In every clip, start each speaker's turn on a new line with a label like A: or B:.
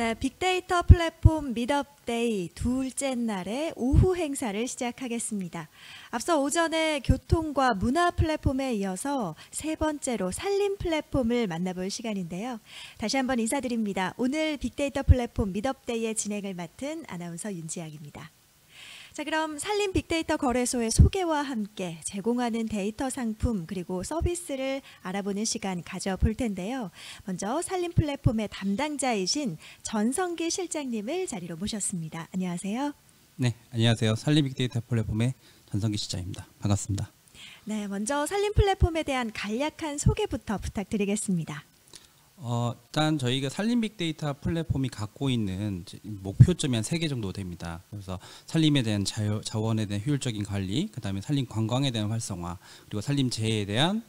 A: 네, 빅데이터 플랫폼 미트업데이 둘째 날의 오후 행사를 시작하겠습니다. 앞서 오전에 교통과 문화 플랫폼에 이어서 세 번째로 산림 플랫폼을 만나볼 시간인데요. 다시 한번 인사드립니다. 오늘 빅데이터 플랫폼 미트업데이의 진행을 맡은 아나운서 윤지향입니다. 자, 그럼 산림 빅데이터 거래소의 소개와 함께 제공하는 데이터 상품 그리고 서비스를 알아보는 시간 가져볼 텐데요. 먼저 산림 플랫폼의 담당자이신 전성기 실장님을 자리로 모셨습니다. 안녕하세요.
B: 네, 안녕하세요. 산림 빅데이터 플랫폼의 전성기 실장입니다. 반갑습니다.
A: 네, 먼저 산림 플랫폼에 대한 간략한 소개부터 부탁드리겠습니다.
B: 일단 저희가 산림 빅데이터 플랫폼이 갖고 있는 목표점이 한 3개 정도 됩니다. 그래서 산림에 대한 자원에 대한 효율적인 관리, 그다음에 산림 관광에 대한 활성화, 그리고 산림 재해에 대한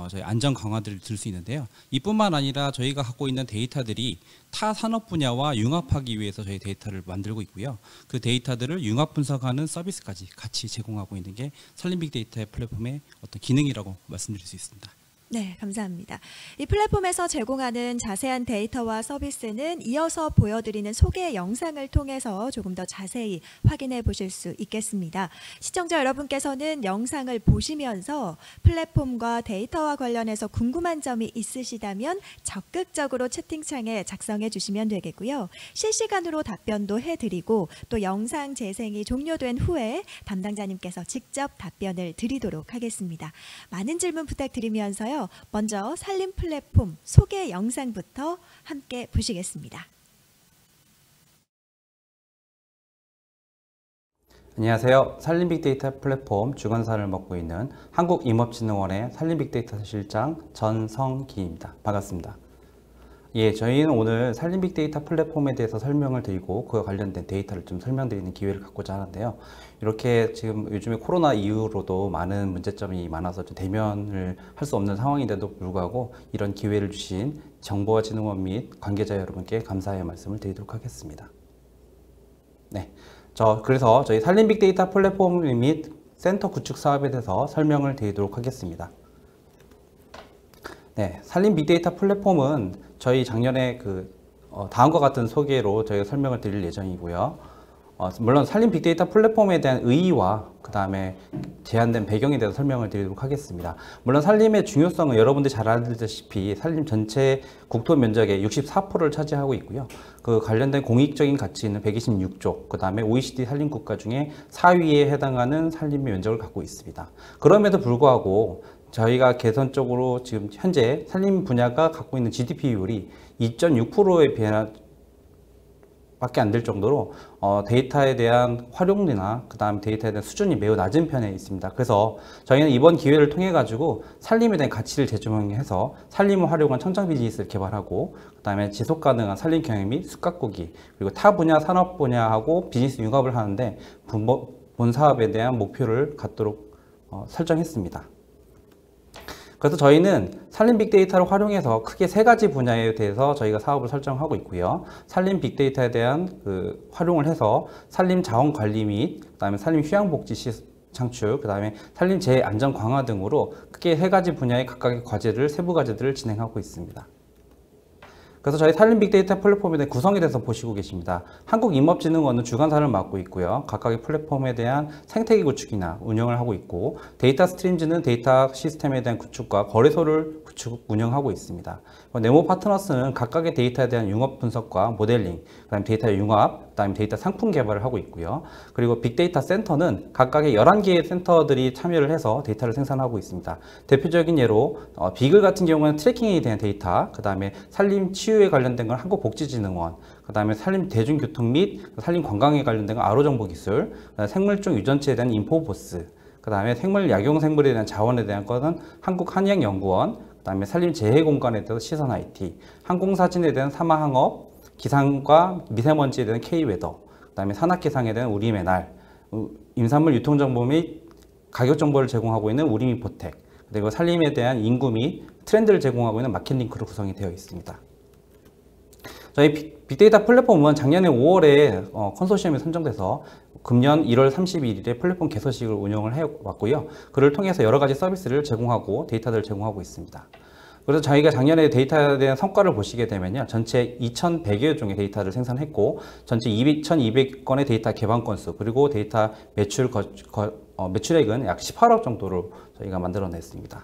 B: 저희 안전 강화들을 들 수 있는데요. 이뿐만 아니라 저희가 갖고 있는 데이터들이 타 산업 분야와 융합하기 위해서 저희 데이터를 만들고 있고요. 그 데이터들을 융합 분석하는 서비스까지 같이 제공하고 있는 게 산림 빅데이터 플랫폼의 어떤 기능이라고 말씀드릴 수 있습니다.
A: 네, 감사합니다. 이 플랫폼에서 제공하는 자세한 데이터와 서비스는 이어서 보여드리는 소개 영상을 통해서 조금 더 자세히 확인해 보실 수 있겠습니다. 시청자 여러분께서는 영상을 보시면서 플랫폼과 데이터와 관련해서 궁금한 점이 있으시다면 적극적으로 채팅창에 작성해 주시면 되겠고요. 실시간으로 답변도 해드리고 또 영상 재생이 종료된 후에 담당자님께서 직접 답변을 드리도록 하겠습니다. 많은 질문 부탁드리면서요. 먼저 산림 플랫폼 소개 영상부터 함께 보시겠습니다.
C: 안녕하세요. 산림 빅데이터 플랫폼 주관사를 맡고 있는 한국임업진흥원의 산림 빅데이터 실장 전성기입니다. 반갑습니다. 예, 저희는 오늘 산림 빅데이터 플랫폼에 대해서 설명을 드리고 그와 관련된 데이터를 좀 설명드리는 기회를 갖고자 하는데요. 이렇게 지금 요즘에 코로나 이후로도 많은 문제점이 많아서 좀 대면을 할 수 없는 상황인데도 불구하고 이런 기회를 주신 정보화진흥원 및 관계자 여러분께 감사의 말씀을 드리도록 하겠습니다. 네, 그래서 저희 산림 빅데이터 플랫폼 및 센터 구축 사업에 대해서 설명을 드리도록 하겠습니다. 네, 산림 빅데이터 플랫폼은 저희 작년에 다음과 같은 소개로 저희가 설명을 드릴 예정이고요. 물론 산림 빅데이터 플랫폼에 대한 의의와 그 다음에 제안된 배경에 대해서 설명을 드리도록 하겠습니다. 물론 산림의 중요성은 여러분들이 잘 알다시피 산림 전체 국토 면적의 64%를 차지하고 있고요. 그 관련된 공익적인 가치는 126조, 그 다음에 OECD 산림 국가 중에 4위에 해당하는 산림의 면적을 갖고 있습니다. 그럼에도 불구하고 저희가 개선적으로 지금 현재 산림 분야가 갖고 있는 GDP율이 2.6%에 밖에 안 될 정도로 데이터에 대한 활용도나 그 다음 데이터에 대한 수준이 매우 낮은 편에 있습니다. 그래서 저희는 이번 기회를 통해 가지고 산림에 대한 가치를 재조명해서 산림을 활용한 청정 비즈니스를 개발하고 그 다음에 지속 가능한 산림 경영 및 숲가꾸기 그리고 타 분야 산업 분야하고 비즈니스 융합을 하는데 본 사업에 대한 목표를 갖도록 설정했습니다. 그래서 저희는 산림 빅데이터를 활용해서 크게 3가지 분야에 대해서 저희가 사업을 설정하고 있고요. 산림 빅데이터에 대한 활용을 해서 산림 자원 관리 및 그다음에 산림 휴양복지 창출, 그다음에 산림 재해 안전 강화 등으로 크게 3가지 분야의 각각의 세부 과제들을 진행하고 있습니다. 그래서 저희 산림 빅데이터 플랫폼에 대한 구성에 대해서 보시고 계십니다. 한국임업진흥원은 주관사를 맡고 있고요. 각각의 플랫폼에 대한 생태계 구축이나 운영을 하고 있고 데이터 스트림즈는 데이터 시스템에 대한 구축과 거래소를 운영하고 있습니다. 네모 파트너스는 각각의 데이터에 대한 융합 분석과 모델링, 그다음에 데이터 융합, 그다음에 데이터 상품 개발을 하고 있고요. 그리고 빅데이터 센터는 각각의 11개의 센터들이 참여를 해서 데이터를 생산하고 있습니다. 대표적인 예로 비글 같은 경우는 트래킹에 대한 데이터, 그다음에 산림 치유에 관련된 건 한국복지진흥원, 그다음에 산림 대중교통 및 산림 관광에 관련된 건 아로정보기술, 생물종 유전체에 대한 인포보스, 그다음에 생물 약용생물에 대한 자원에 대한 것은 한국한의학연구원, 그다음에 산림 재해공간에 대해서 시선 IT, 항공사진에 대한 사마항업, 기상과 미세먼지에 대한 K웨더, 그다음에 산악기상에 대한 우리메날, 임산물 유통정보 및 가격 정보를 제공하고 있는 우리미포텍, 그리고 산림에 대한 인구 및 트렌드를 제공하고 있는 마켓링크로 구성이 되어 있습니다. 저희 빅데이터 플랫폼은 작년에 5월에 컨소시엄에 선정돼서 금년 1월 31일에 플랫폼 개소식을 운영을 해왔고요. 그를 통해서 여러 가지 서비스를 제공하고 데이터들을 제공하고 있습니다. 그래서 저희가 작년에 데이터에 대한 성과를 보시게 되면요. 전체 2,100여 종의 데이터를 생산했고 전체 2,200건의 데이터 개방 건수 그리고 데이터 매출액은 약 18억 정도로 저희가 만들어냈습니다.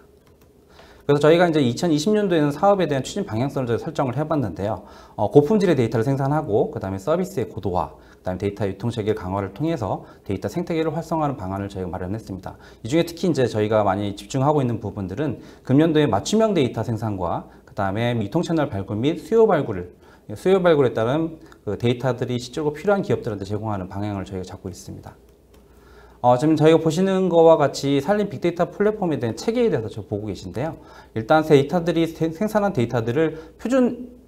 C: 그래서 저희가 이제 2020년도에는 사업에 대한 추진 방향성을 설정을 해봤는데요. 고품질의 데이터를 생산하고 그 다음에 서비스의 고도화, 그 다음에 데이터 유통 체계 강화를 통해서 데이터 생태계를 활성화하는 방안을 저희가 마련했습니다. 이 중에 특히 이제 저희가 많이 집중하고 있는 부분들은 금년도에 맞춤형 데이터 생산과 그 다음에 유통 채널 발굴 및 수요 발굴에 따른 그 데이터들이 실제로 필요한 기업들한테 제공하는 방향을 저희가 잡고 있습니다. 지금 저희가 보시는 것과 같이 산림 빅데이터 플랫폼에 대한 체계에 대해서 좀 보고 계신데요. 일단 데이터들이 생산한 데이터들을 표준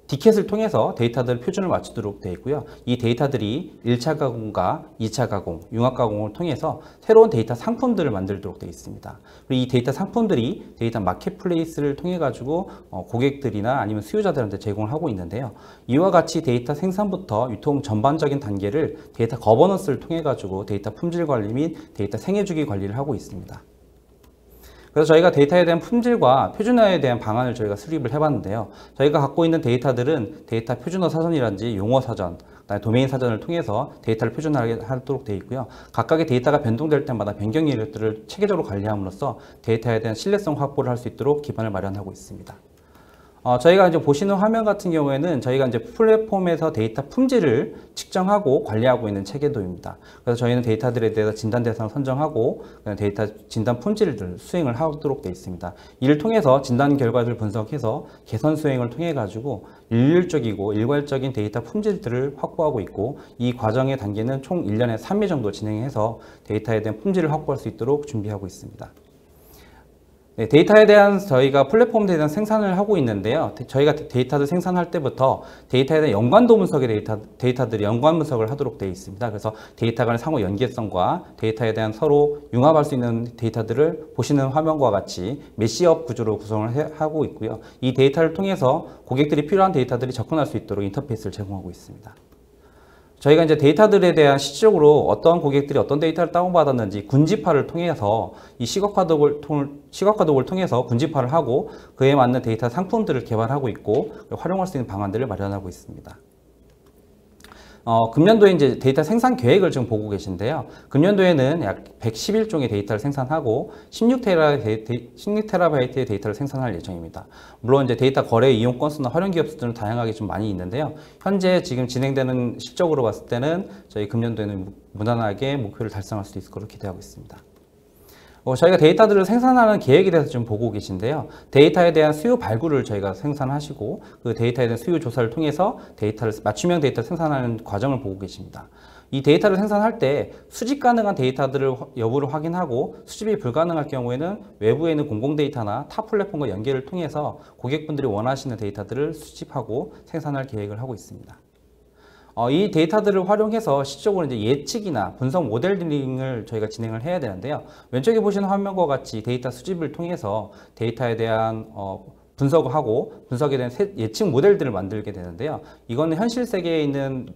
C: 디켓을 통해서 데이터들 표준을 맞추도록 되어 있고요. 이 데이터들이 1차 가공과 2차 가공, 융합 가공을 통해서 새로운 데이터 상품들을 만들도록 되어 있습니다. 그리고 이 데이터 상품들이 데이터 마켓플레이스를 통해 가지고 고객들이나 아니면 수요자들한테 제공을 하고 있는데요. 이와 같이 데이터 생산부터 유통 전반적인 단계를 데이터 거버넌스를 통해 가지고 데이터 품질 관리 및 데이터 생애주기 관리를 하고 있습니다. 그래서 저희가 데이터에 대한 품질과 표준화에 대한 방안을 저희가 수립을 해봤는데요. 저희가 갖고 있는 데이터들은 데이터 표준화 사전이라든지 용어 사전, 그다음에 도메인 사전을 통해서 데이터를 표준화하도록 되어 있고요. 각각의 데이터가 변동될 때마다 변경 이력들을 체계적으로 관리함으로써 데이터에 대한 신뢰성 확보를 할 수 있도록 기반을 마련하고 있습니다. 저희가 이제 보시는 화면 같은 경우에는 저희가 이제 플랫폼에서 데이터 품질을 측정하고 관리하고 있는 체계도입니다. 그래서 저희는 데이터들에 대해서 진단 대상을 선정하고 데이터 진단 품질을 수행을 하도록 되어 있습니다. 이를 통해서 진단 결과들을 분석해서 개선 수행을 통해 가지고 일률적이고 일괄적인 데이터 품질들을 확보하고 있고 이 과정의 단계는 총 1년에 3회 정도 진행해서 데이터에 대한 품질을 확보할 수 있도록 준비하고 있습니다. 네, 데이터에 대한 저희가 플랫폼에 대한 생산을 하고 있는데요. 저희가 데이터를 생산할 때부터 데이터에 대한 연관도 분석의 데이터들이 연관 분석을 하도록 되어 있습니다. 그래서 데이터 간의 상호 연계성과 데이터에 대한 서로 융합할 수 있는 데이터들을 보시는 화면과 같이 메시업 구조로 구성을 하고 있고요. 이 데이터를 통해서 고객들이 필요한 데이터들이 접근할 수 있도록 인터페이스를 제공하고 있습니다. 저희가 이제 데이터들에 대한 실질적으로 어떤 고객들이 어떤 데이터를 다운받았는지 군집화를 통해서 이 시각화 도구를 통해서 군집화를 하고 그에 맞는 데이터 상품들을 개발하고 있고 활용할 수 있는 방안들을 마련하고 있습니다. 금년도에 이제 데이터 생산 계획을 지금 보고 계신데요. 금년도에는 약 111종의 데이터를 생산하고 16테라바이트의 데이터를 생산할 예정입니다. 물론 이제 데이터 거래 이용 건수나 활용 기업 수들은 다양하게 좀 많이 있는데요. 현재 지금 진행되는 실적으로 봤을 때는 저희 금년도에는 무난하게 목표를 달성할 수 있을 것으로 기대하고 있습니다. 저희가 데이터들을 생산하는 계획에 대해서 좀 보고 계신데요. 데이터에 대한 수요 발굴을 저희가 생산하시고 그 데이터에 대한 수요 조사를 통해서 맞춤형 데이터를 생산하는 과정을 보고 계십니다. 이 데이터를 생산할 때 수집 가능한 데이터들을 여부를 확인하고 수집이 불가능할 경우에는 외부에 있는 공공 데이터나 타 플랫폼과 연계를 통해서 고객분들이 원하시는 데이터들을 수집하고 생산할 계획을 하고 있습니다. 이 데이터들을 활용해서 실질적으로 이제 예측이나 분석 모델링을 저희가 진행을 해야 되는데요. 왼쪽에 보시는 화면과 같이 데이터 수집을 통해서 데이터에 대한 분석을 하고 분석에 대한 예측 모델들을 만들게 되는데요. 이거는 현실 세계에 있는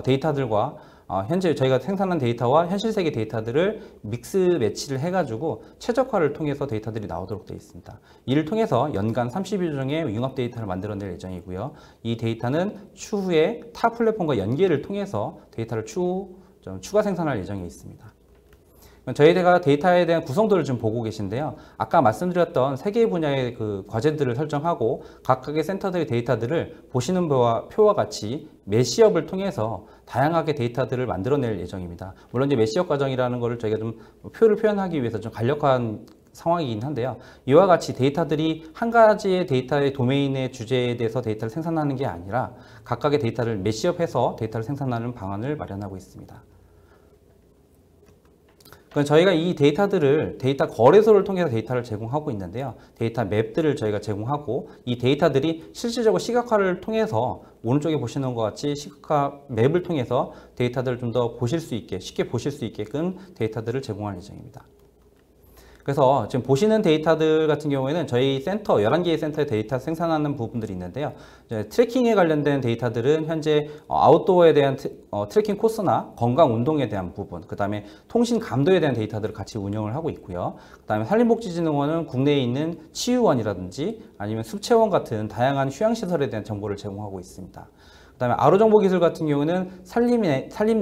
C: 데이터들과 현재 저희가 생산한 데이터와 현실 세계 데이터들을 믹스 매치를 해가지고 최적화를 통해서 데이터들이 나오도록 되어 있습니다. 이를 통해서 연간 30여 종의 융합 데이터를 만들어낼 예정이고요. 이 데이터는 추후에 타 플랫폼과 연계를 통해서 데이터를 추가 생산할 예정에 있습니다. 저희가 데이터에 대한 구성도를 좀 보고 계신데요. 아까 말씀드렸던 3개의 분야의 그 과제들을 설정하고 각각의 센터들의 데이터들을 보시는 표와 같이 메시업을 통해서 다양하게 데이터들을 만들어낼 예정입니다. 물론 이제 메시업 과정이라는 것을 저희가 좀 표를 표현하기 위해서 좀 간략한 상황이긴 한데요. 이와 같이 데이터들이 한 가지의 데이터의 도메인의 주제에 대해서 데이터를 생산하는 게 아니라 각각의 데이터를 메시업해서 데이터를 생산하는 방안을 마련하고 있습니다. 저희가 이 데이터들을 데이터 거래소를 통해서 데이터를 제공하고 있는데요. 데이터 맵들을 저희가 제공하고 이 데이터들이 실질적으로 시각화를 통해서 오른쪽에 보시는 것 같이 시각화 맵을 통해서 데이터들을 좀 더 보실 수 있게 쉽게 보실 수 있게끔 데이터들을 제공할 예정입니다. 그래서 지금 보시는 데이터들 같은 경우에는 저희 센터, 11개의 센터의 데이터 생산하는 부분들이 있는데요. 이제 트래킹에 관련된 데이터들은 현재 아웃도어에 대한 트래킹 코스나 건강 운동에 대한 부분, 그 다음에 통신 감도에 대한 데이터들을 같이 운영을 하고 있고요. 그 다음에 산림복지진흥원은 국내에 있는 치유원이라든지 아니면 숲체원 같은 다양한 휴양시설에 대한 정보를 제공하고 있습니다. 그다음에 아로정보기술 같은 경우는 산림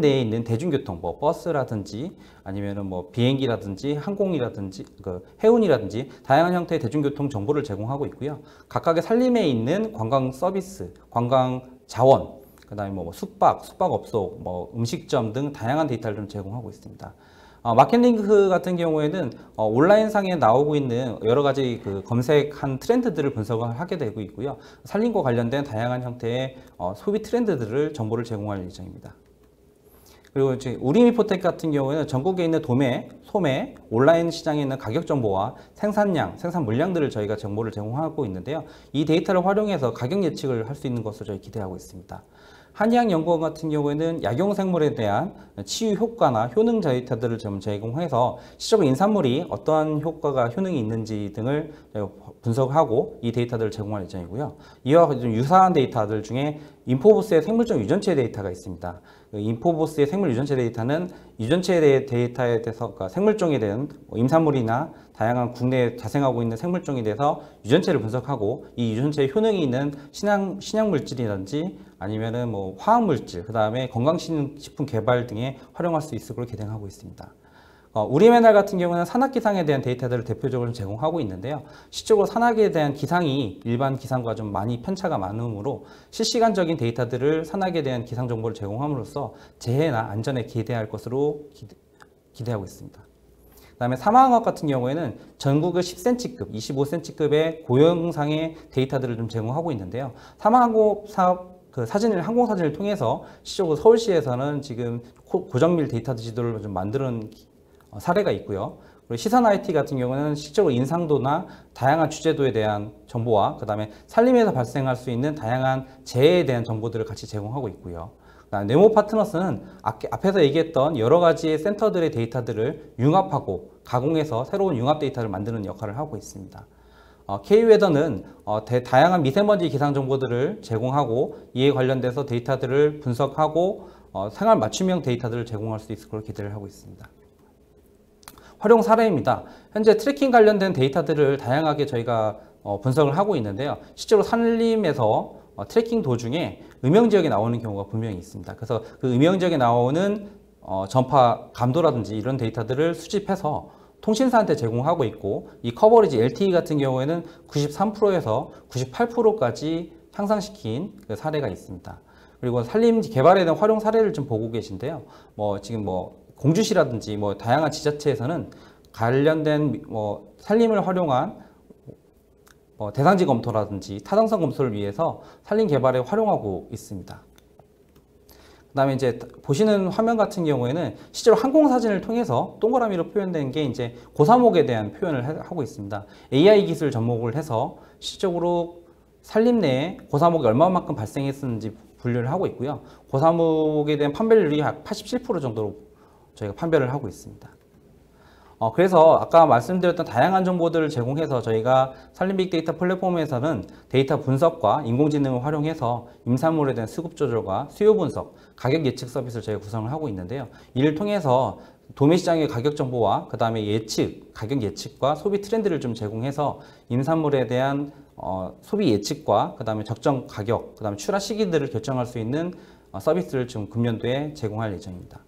C: 내에 있는 대중교통, 뭐 버스라든지 아니면은 뭐 비행기라든지 항공이라든지 그 해운이라든지 다양한 형태의 대중교통 정보를 제공하고 있고요. 각각의 산림에 있는 관광 서비스, 관광 자원, 그다음에 뭐 숙박업소, 뭐 음식점 등 다양한 데이터를 좀 제공하고 있습니다. 마켓링크 같은 경우에는 온라인상에 나오고 있는 여러 가지 그 검색한 트렌드들을 분석을 하게 되고 있고요. 산림과 관련된 다양한 형태의 소비 트렌드들을 정보를 제공할 예정입니다. 그리고 이제 우리미포텍 같은 경우에는 전국에 있는 도매, 소매, 온라인 시장에 있는 가격 정보와 생산량, 생산 물량들을 저희가 정보를 제공하고 있는데요. 이 데이터를 활용해서 가격 예측을 할 수 있는 것을 저희 기대하고 있습니다. 한의학연구원 같은 경우에는 약용생물에 대한 치유 효과나 효능 데이터들을 좀 제공해서 실제로 인산물이 어떠한 효과가 효능이 있는지 등을 분석하고 이 데이터들을 제공할 예정이고요. 이와 좀 유사한 데이터들 중에 인포보스의 생물종 유전체 데이터가 있습니다. 인포보스의 생물 유전체 데이터는 유전체 데이터에 대해서 그러니까 생물종에 대한 임산물이나 다양한 국내에 자생하고 있는 생물종에 대해서 유전체를 분석하고 이 유전체에 효능이 있는 신약물질이라든지 아니면은 뭐 화학물질, 그 다음에 건강식품 개발 등에 활용할 수 있을 걸로 기대하고 있습니다. 우리메달 같은 경우는 산악기상에 대한 데이터들을 대표적으로 제공하고 있는데요. 실제로 산악에 대한 기상이 일반 기상과 좀 많이 편차가 많으므로 실시간적인 데이터들을 산악에 대한 기상 정보를 제공함으로써 재해나 안전에 기대할 것으로 기대하고 있습니다. 그다음에 사망학 같은 경우에는 전국의 10cm급, 25cm급의 고영상의 데이터들을 좀 제공하고 있는데요. 사망하고 항공사진을 통해서 실제로 서울시에서는 지금 고정밀 데이터 지도를 좀 만드는 사례가 있고요. 그리고 시선 IT 같은 경우는 실제로 인상도나 다양한 주제도에 대한 정보와 그다음에 산림에서 발생할 수 있는 다양한 재해에 대한 정보들을 같이 제공하고 있고요. 네모 파트너스는 앞에서 얘기했던 여러 가지의 센터들의 데이터들을 융합하고 가공해서 새로운 융합 데이터를 만드는 역할을 하고 있습니다. K웨더는 다양한 미세먼지 기상 정보들을 제공하고 이에 관련돼서 데이터들을 분석하고 생활 맞춤형 데이터들을 제공할 수 있을 걸로 기대를 하고 있습니다. 활용 사례입니다. 현재 트래킹 관련된 데이터들을 다양하게 저희가 분석을 하고 있는데요. 실제로 산림에서 트래킹 도중에 음영지역에 나오는 경우가 분명히 있습니다. 그래서 그 음영지역에 나오는 전파 감도라든지 이런 데이터들을 수집해서 통신사한테 제공하고 있고 이 커버리지 LTE 같은 경우에는 93%에서 98%까지 향상시킨 그 사례가 있습니다. 그리고 산림 개발에 대한 활용 사례를 좀 보고 계신데요. 지금 공주시라든지 다양한 지자체에서는 관련된 산림을 활용한 대상지 검토라든지 타당성 검토를 위해서 산림 개발에 활용하고 있습니다. 그 다음에 이제 보시는 화면 같은 경우에는 실제로 항공사진을 통해서 동그라미로 표현된 게 이제 고사목에 대한 표현을 하고 있습니다. AI 기술 접목을 해서 실적으로 산림 내에 고사목이 얼마만큼 발생했는지 분류를 하고 있고요. 고사목에 대한 판별률이 약 87% 정도로 저희가 판별을 하고 있습니다. 그래서 아까 말씀드렸던 다양한 정보들을 제공해서 저희가 산림 빅데이터 플랫폼에서는 데이터 분석과 인공지능을 활용해서 임산물에 대한 수급 조절과 수요 분석, 가격 예측 서비스를 저희가 구성을 하고 있는데요. 이를 통해서 도매시장의 가격 정보와 그 다음에 가격 예측과 소비 트렌드를 좀 제공해서 임산물에 대한 소비 예측과 그 다음에 적정 가격, 그 다음에 출하 시기들을 결정할 수 있는 서비스를 좀 금년도에 제공할 예정입니다.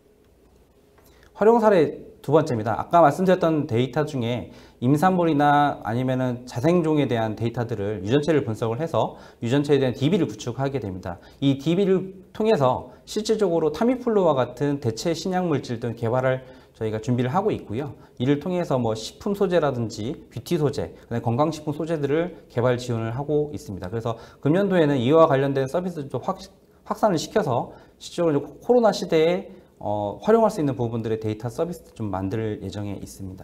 C: 활용 사례 두 번째입니다. 아까 말씀드렸던 데이터 중에 임산물이나 아니면은 자생종에 대한 데이터들을 유전체를 분석을 해서 유전체에 대한 DB를 구축하게 됩니다. 이 DB를 통해서 실질적으로 타미플루와 같은 대체 신약물질 등 개발을 저희가 준비를 하고 있고요. 이를 통해서 식품 소재라든지 뷰티 소재, 건강식품 소재들을 개발 지원을 하고 있습니다. 그래서 금년도에는 이와 관련된 서비스도 확산을 시켜서 실제로 코로나 시대에 활용할 수 있는 부분들의 데이터 서비스 좀 만들 예정에 있습니다.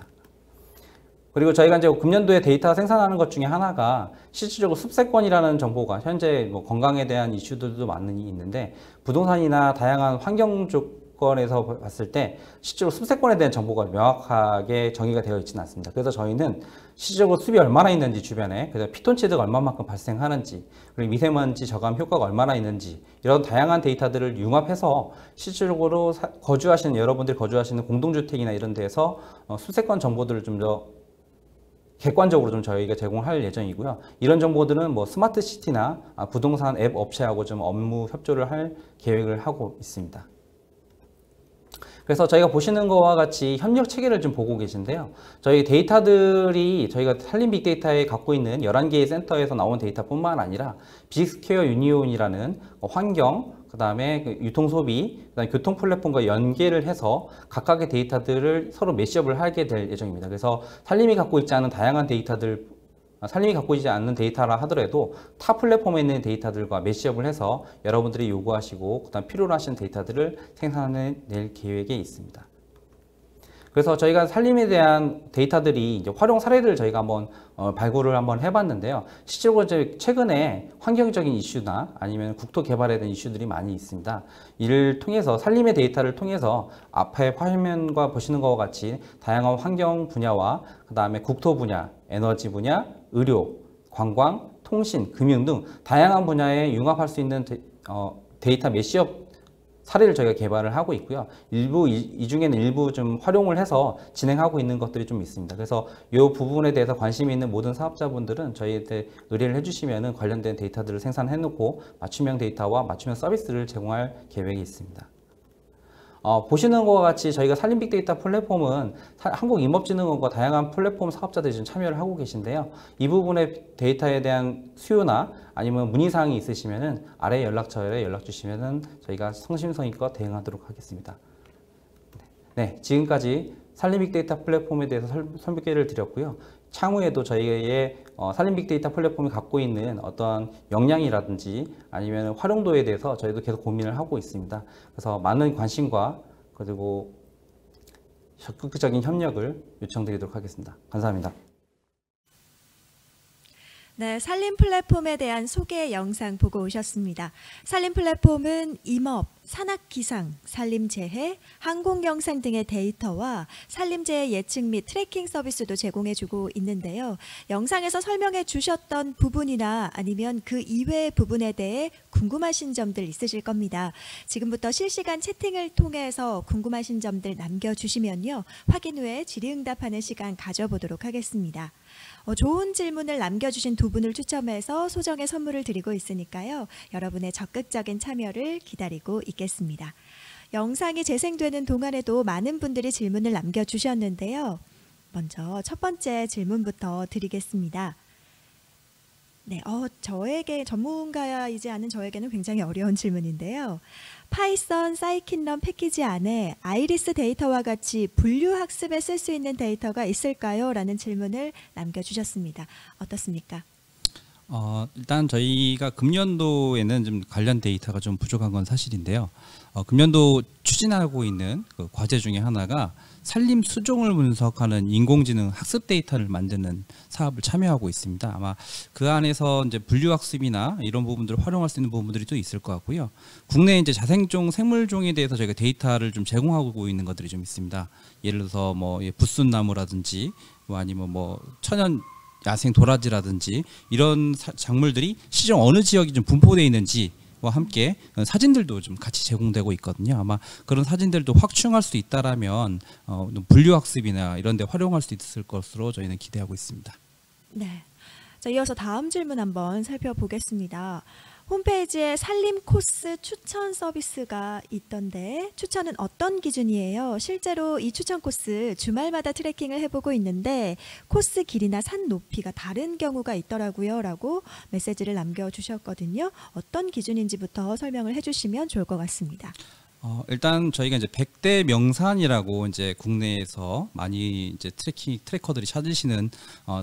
C: 그리고 저희가 이제 금년도에 데이터 생산하는 것 중에 하나가 실질적으로 숲세권이라는 정보가 현재 건강에 대한 이슈들도 많이 있는데 부동산이나 다양한 환경 쪽 수도권에서 봤을 때 실제로 숲세권에 대한 정보가 명확하게 정의가 되어 있지는 않습니다. 그래서 저희는 실질적으로 숲이 얼마나 있는지 주변에, 그래서 피톤치드가 얼마만큼 발생하는지, 그리고 미세먼지 저감 효과가 얼마나 있는지, 이런 다양한 데이터들을 융합해서 실질적으로 여러분들이 거주하시는 공동주택이나 이런 데에서 숲세권 정보들을 좀 더 객관적으로 좀 저희가 제공할 예정이고요. 이런 정보들은 뭐 스마트 시티나 부동산 앱 업체하고 좀 업무 협조를 할 계획을 하고 있습니다. 그래서 저희가 보시는 것과 같이 협력 체계를 좀 보고 계신데요. 저희 데이터들이 저희가 산림 빅데이터에 갖고 있는 11개의 센터에서 나온 데이터뿐만 아니라 빅스퀘어 유니온이라는 환경, 그 다음에 유통소비, 그다음에 교통 플랫폼과 연계를 해서 각각의 데이터들을 서로 매시업을 하게 될 예정입니다. 그래서 산림이 갖고 있지 않은 다양한 산림이 갖고 있지 않는 데이터라 하더라도 타 플랫폼에 있는 데이터들과 매시업을 해서 여러분들이 요구하시고 그다음 필요로 하시는 데이터들을 생산해낼 계획에 있습니다. 그래서 저희가 산림에 대한 데이터들이 이제 활용 사례를 저희가 한번 발굴을 한번 해봤는데요. 실제로 이제 최근에 환경적인 이슈나 아니면 국토 개발에 대한 이슈들이 많이 있습니다. 이를 통해서 산림의 데이터를 통해서 앞에 화면과 보시는 것과 같이 다양한 환경 분야와 그 다음에 국토 분야, 에너지 분야, 의료, 관광, 통신, 금융 등 다양한 분야에 융합할 수 있는 데이터 매시업 사례를 저희가 개발을 하고 있고요. 이 중에는 일부 좀 활용을 해서 진행하고 있는 것들이 좀 있습니다. 그래서 이 부분에 대해서 관심이 있는 모든 사업자분들은 저희한테 의뢰를 해주시면 관련된 데이터들을 생산해 놓고 맞춤형 데이터와 맞춤형 서비스를 제공할 계획이 있습니다. 보시는 것과 같이 저희가 산림 빅데이터 플랫폼은 한국임업진흥원과 다양한 플랫폼 사업자들이 지금 참여를 하고 계신데요. 이 부분의 데이터에 대한 수요나 아니면 문의사항이 있으시면 아래 연락처에 연락 주시면 저희가 성심성의껏 대응하도록 하겠습니다. 네, 지금까지 산림 빅데이터 플랫폼에 대해서 설명을 드렸고요. 향후에도 저희의 산림 빅데이터 플랫폼이 갖고 있는 어떤 역량이라든지 아니면 활용도에 대해서 저희도 계속 고민을 하고 있습니다. 그래서 많은 관심과 그리고 적극적인 협력을 요청드리도록 하겠습니다. 감사합니다.
A: 네, 산림 플랫폼에 대한 소개 영상 보고 오셨습니다. 산림 플랫폼은 임업, 산악기상, 산림재해, 항공영상 등의 데이터와 산림재해 예측 및 트래킹 서비스도 제공해주고 있는데요. 영상에서 설명해 주셨던 부분이나 아니면 그 이외의 부분에 대해 궁금하신 점들 있으실 겁니다. 지금부터 실시간 채팅을 통해서 궁금하신 점들 남겨주시면요. 확인 후에 질의응답하는 시간 가져보도록 하겠습니다. 좋은 질문을 남겨주신 두 분을 추첨해서 소정의 선물을 드리고 있으니까요. 여러분의 적극적인 참여를 기다리고 있겠습니다. 영상이 재생되는 동안에도 많은 분들이 질문을 남겨주셨는데요. 먼저 첫 번째 질문부터 드리겠습니다. 네, 저에게 전문가이지 않은 저에게는 굉장히 어려운 질문인데요. 파이썬 사이킨런 패키지 안에 아이리스 데이터와 같이 분류 학습에 쓸 수 있는 데이터가 있을까요? 라는 질문을 남겨주셨습니다. 어떻습니까?
B: 일단 저희가 금년도에는 좀 관련 데이터가 좀 부족한 건 사실인데요. 금년도 추진하고 있는 그 과제 중에 하나가 산림 수종을 분석하는 인공지능 학습 데이터를 만드는 사업을 참여하고 있습니다. 아마 그 안에서 이제 분류학습이나 이런 부분들을 활용할 수 있는 부분들이 또 있을 것 같고요. 국내 이제 자생종 생물종에 대해서 저희가 데이터를 좀 제공하고 있는 것들이 좀 있습니다. 예를 들어서 뭐 붓순나무라든지 뭐 아니면 뭐 천연 야생 도라지라든지 이런 작물들이 실제로 어느 지역이 좀 분포되어 있는지와 함께 사진들도 좀 같이 제공되고 있거든요. 아마 그런 사진들도 확충할 수 있다라면 분류학습이나 이런 데 활용할 수 있을 것으로 저희는 기대하고 있습니다.
A: 네. 자, 이어서 다음 질문 한번 살펴보겠습니다. 홈페이지에 산림 코스 추천 서비스가 있던데 추천은 어떤 기준이에요? 실제로 이 추천 코스 주말마다 트래킹을 해보고 있는데 코스 길이나 산 높이가 다른 경우가 있더라고요 라고 메시지를 남겨주셨거든요. 어떤 기준인지부터 설명을 해주시면 좋을 것 같습니다.
B: 일단 저희가 이제 100대 명산이라고 이제 국내에서 많이 이제 트래커들이 찾으시는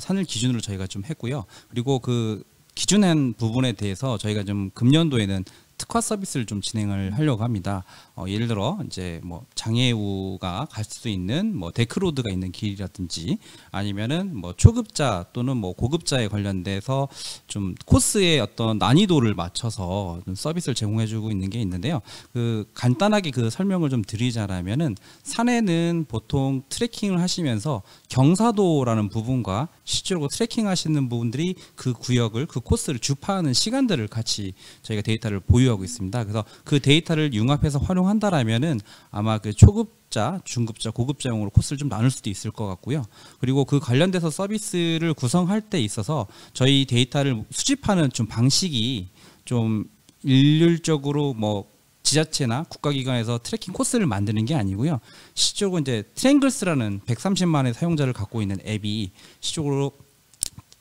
B: 산을 기준으로 저희가 좀 했고요. 그리고 그 기준한 부분에 대해서 저희가 좀 금년도에는 특화 서비스를 좀 진행을 하려고 합니다. 예를 들어 이제 뭐 장애우가 갈 수 있는 뭐 데크로드가 있는 길이라든지 아니면은 뭐 초급자 또는 뭐 고급자에 관련돼서 좀 코스의 어떤 난이도를 맞춰서 좀 서비스를 제공해주고 있는 게 있는데요. 그 간단하게 그 설명을 좀 드리자면은 산에는 보통 트레킹을 하시면서 경사도라는 부분과 실제로 트레킹 하시는 분들이 그 구역을 그 코스를 주파하는 시간들을 같이 저희가 데이터를 보유하고 있습니다. 그래서 그 데이터를 융합해서 활용한다라면은 아마 그 초급자, 중급자, 고급자용으로 코스를 좀 나눌 수도 있을 것 같고요. 그리고 그 관련돼서 서비스를 구성할 때 있어서 저희 데이터를 수집하는 좀 방식이 좀 일률적으로 뭐 지자체나 국가기관에서 트래킹 코스를 만드는 게 아니고요. 실적으로 이제 트랭글스라는 130만의 사용자를 갖고 있는 앱이 실적으로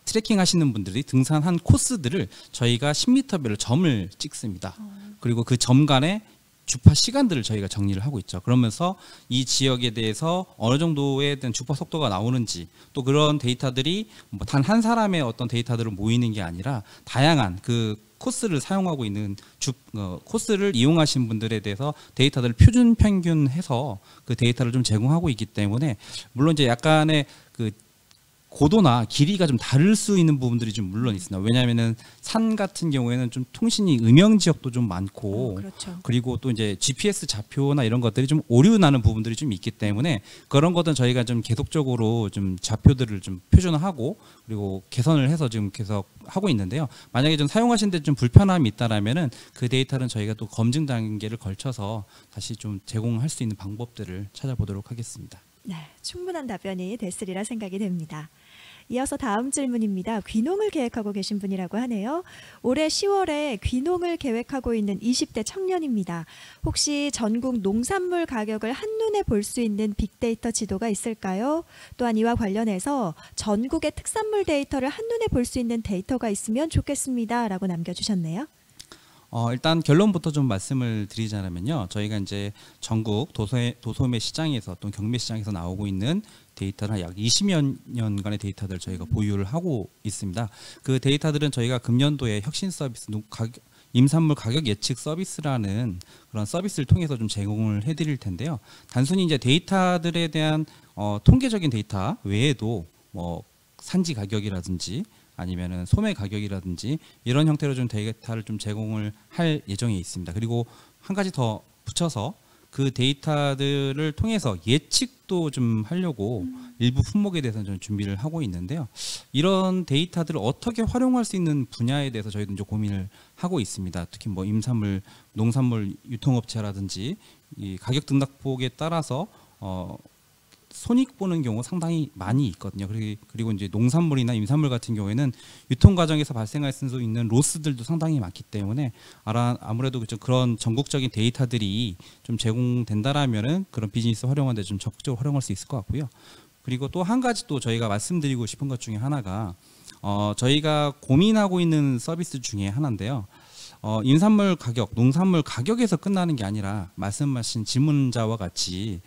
B: 트래킹 하시는 분들이 등산한 코스들을 저희가 10m별로 점을 찍습니다. 그리고 그 점 간의 주파 시간들을 저희가 정리를 하고 있죠. 그러면서 이 지역에 대해서 어느 정도의 주파 속도가 나오는지 또 그런 데이터들이 뭐 단 한 사람의 어떤 데이터들을 모이는 게 아니라 다양한 그 코스를 사용하고 있는 코스를 이용하신 분들에 대해서 데이터들을 표준 평균해서 그 데이터를 좀 제공하고 있기 때문에 물론 이제 약간의 그 고도나 길이가 좀 다를 수 있는 부분들이 좀 물론 있습니다. 왜냐하면은 산 같은 경우에는 좀 통신이 음영 지역도 좀 많고
A: 그렇죠.
B: 그리고 또 이제 GPS 좌표나 이런 것들이 좀 오류 나는 부분들이 좀 있기 때문에 그런 것들은 저희가 좀 계속적으로 좀 좌표들을 좀 표준화하고 그리고 개선을 해서 지금 계속 하고 있는데요. 만약에 좀 사용하시는데 좀 불편함이 있다라면은 그 데이터는 저희가 또 검증 단계를 걸쳐서 다시 좀 제공할 수 있는 방법들을 찾아보도록 하겠습니다.
A: 네, 충분한 답변이 됐으리라 생각이 됩니다. 이어서 다음 질문입니다. 귀농을 계획하고 계신 분이라고 하네요. 올해 10월에 귀농을 계획하고 있는 20대 청년입니다. 혹시 전국 농산물 가격을 한눈에 볼 수 있는 빅데이터 지도가 있을까요? 또한 이와 관련해서 전국의 특산물 데이터를 한눈에 볼 수 있는 데이터가 있으면 좋겠습니다. 라고 남겨주셨네요.
B: 일단 결론부터 좀 말씀을 드리자면요. 저희가 이제 전국 도소매 시장에서 또 경매 시장에서 나오고 있는 데이터는 약 20여 년간의 데이터들을 저희가 보유를 하고 있습니다. 그 데이터들은 저희가 금년도에 혁신 서비스 임산물 가격 예측 서비스라는 그런 서비스를 통해서 좀 제공을 해드릴 텐데요. 단순히 이제 데이터들에 대한 통계적인 데이터 외에도 뭐 산지 가격이라든지 아니면은 소매 가격이라든지 이런 형태로 좀 데이터를 좀 제공을 할 예정에 있습니다. 그리고 한 가지 더 붙여서 그 데이터들을 통해서 예측도 좀 하려고 일부 품목에 대해서는 좀 준비를 하고 있는데요. 이런 데이터들을 어떻게 활용할 수 있는 분야에 대해서 저희도 이제 고민을 하고 있습니다. 특히 뭐 임산물, 농산물 유통업체라든지 이 가격 등락폭에 따라서 손익 보는 경우 상당히 많이 있거든요. 그리고 이제 농산물이나 임산물 같은 경우에는 유통 과정에서 발생할 수 있는 로스들도 상당히 많기 때문에 아무래도 그런 전국적인 데이터들이 좀 제공된다라면은 그런 비즈니스 활용하는 데 좀 적극적으로 활용할 수 있을 것 같고요. 그리고 또 한 가지 또 저희가 말씀드리고 싶은 것 중에 하나가 저희가 고민하고 있는 서비스 중에 하나인데요. 임산물 가격, 농산물 가격에서 끝나는 게 아니라 말씀하신 질문자와 같이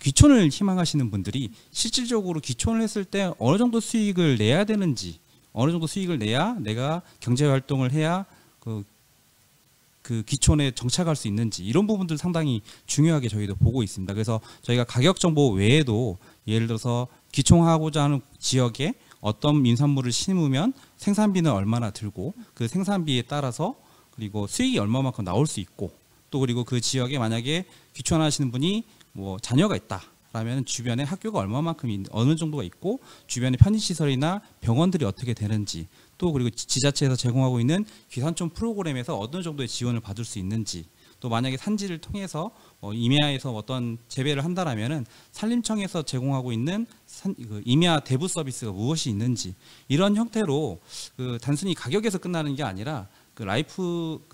B: 귀촌을 희망하시는 분들이 실질적으로 귀촌을 했을 때 어느 정도 수익을 내야 되는지, 어느 정도 수익을 내야 내가 경제 활동을 해야 그 귀촌에 정착할 수 있는지 이런 부분들 상당히 중요하게 저희도 보고 있습니다. 그래서 저희가 가격 정보 외에도 예를 들어서 귀촌하고자 하는 지역에 어떤 민산물을 심으면 생산비는 얼마나 들고 그 생산비에 따라서 그리고 수익이 얼마만큼 나올 수 있고 또 그리고 그 지역에 만약에 귀촌하시는 분이 뭐 자녀가 있다. 라면 주변에 학교가 얼마만큼 어느 정도가 있고 주변에 편의시설이나 병원들이 어떻게 되는지 또 그리고 지자체에서 제공하고 있는 귀산촌 프로그램에서 어느 정도의 지원을 받을 수 있는지 또 만약에 산지를 통해서 임야에서 어떤 재배를 한다라면은 산림청에서 제공하고 있는 임야 대부 서비스가 무엇이 있는지 이런 형태로 단순히 가격에서 끝나는 게 아니라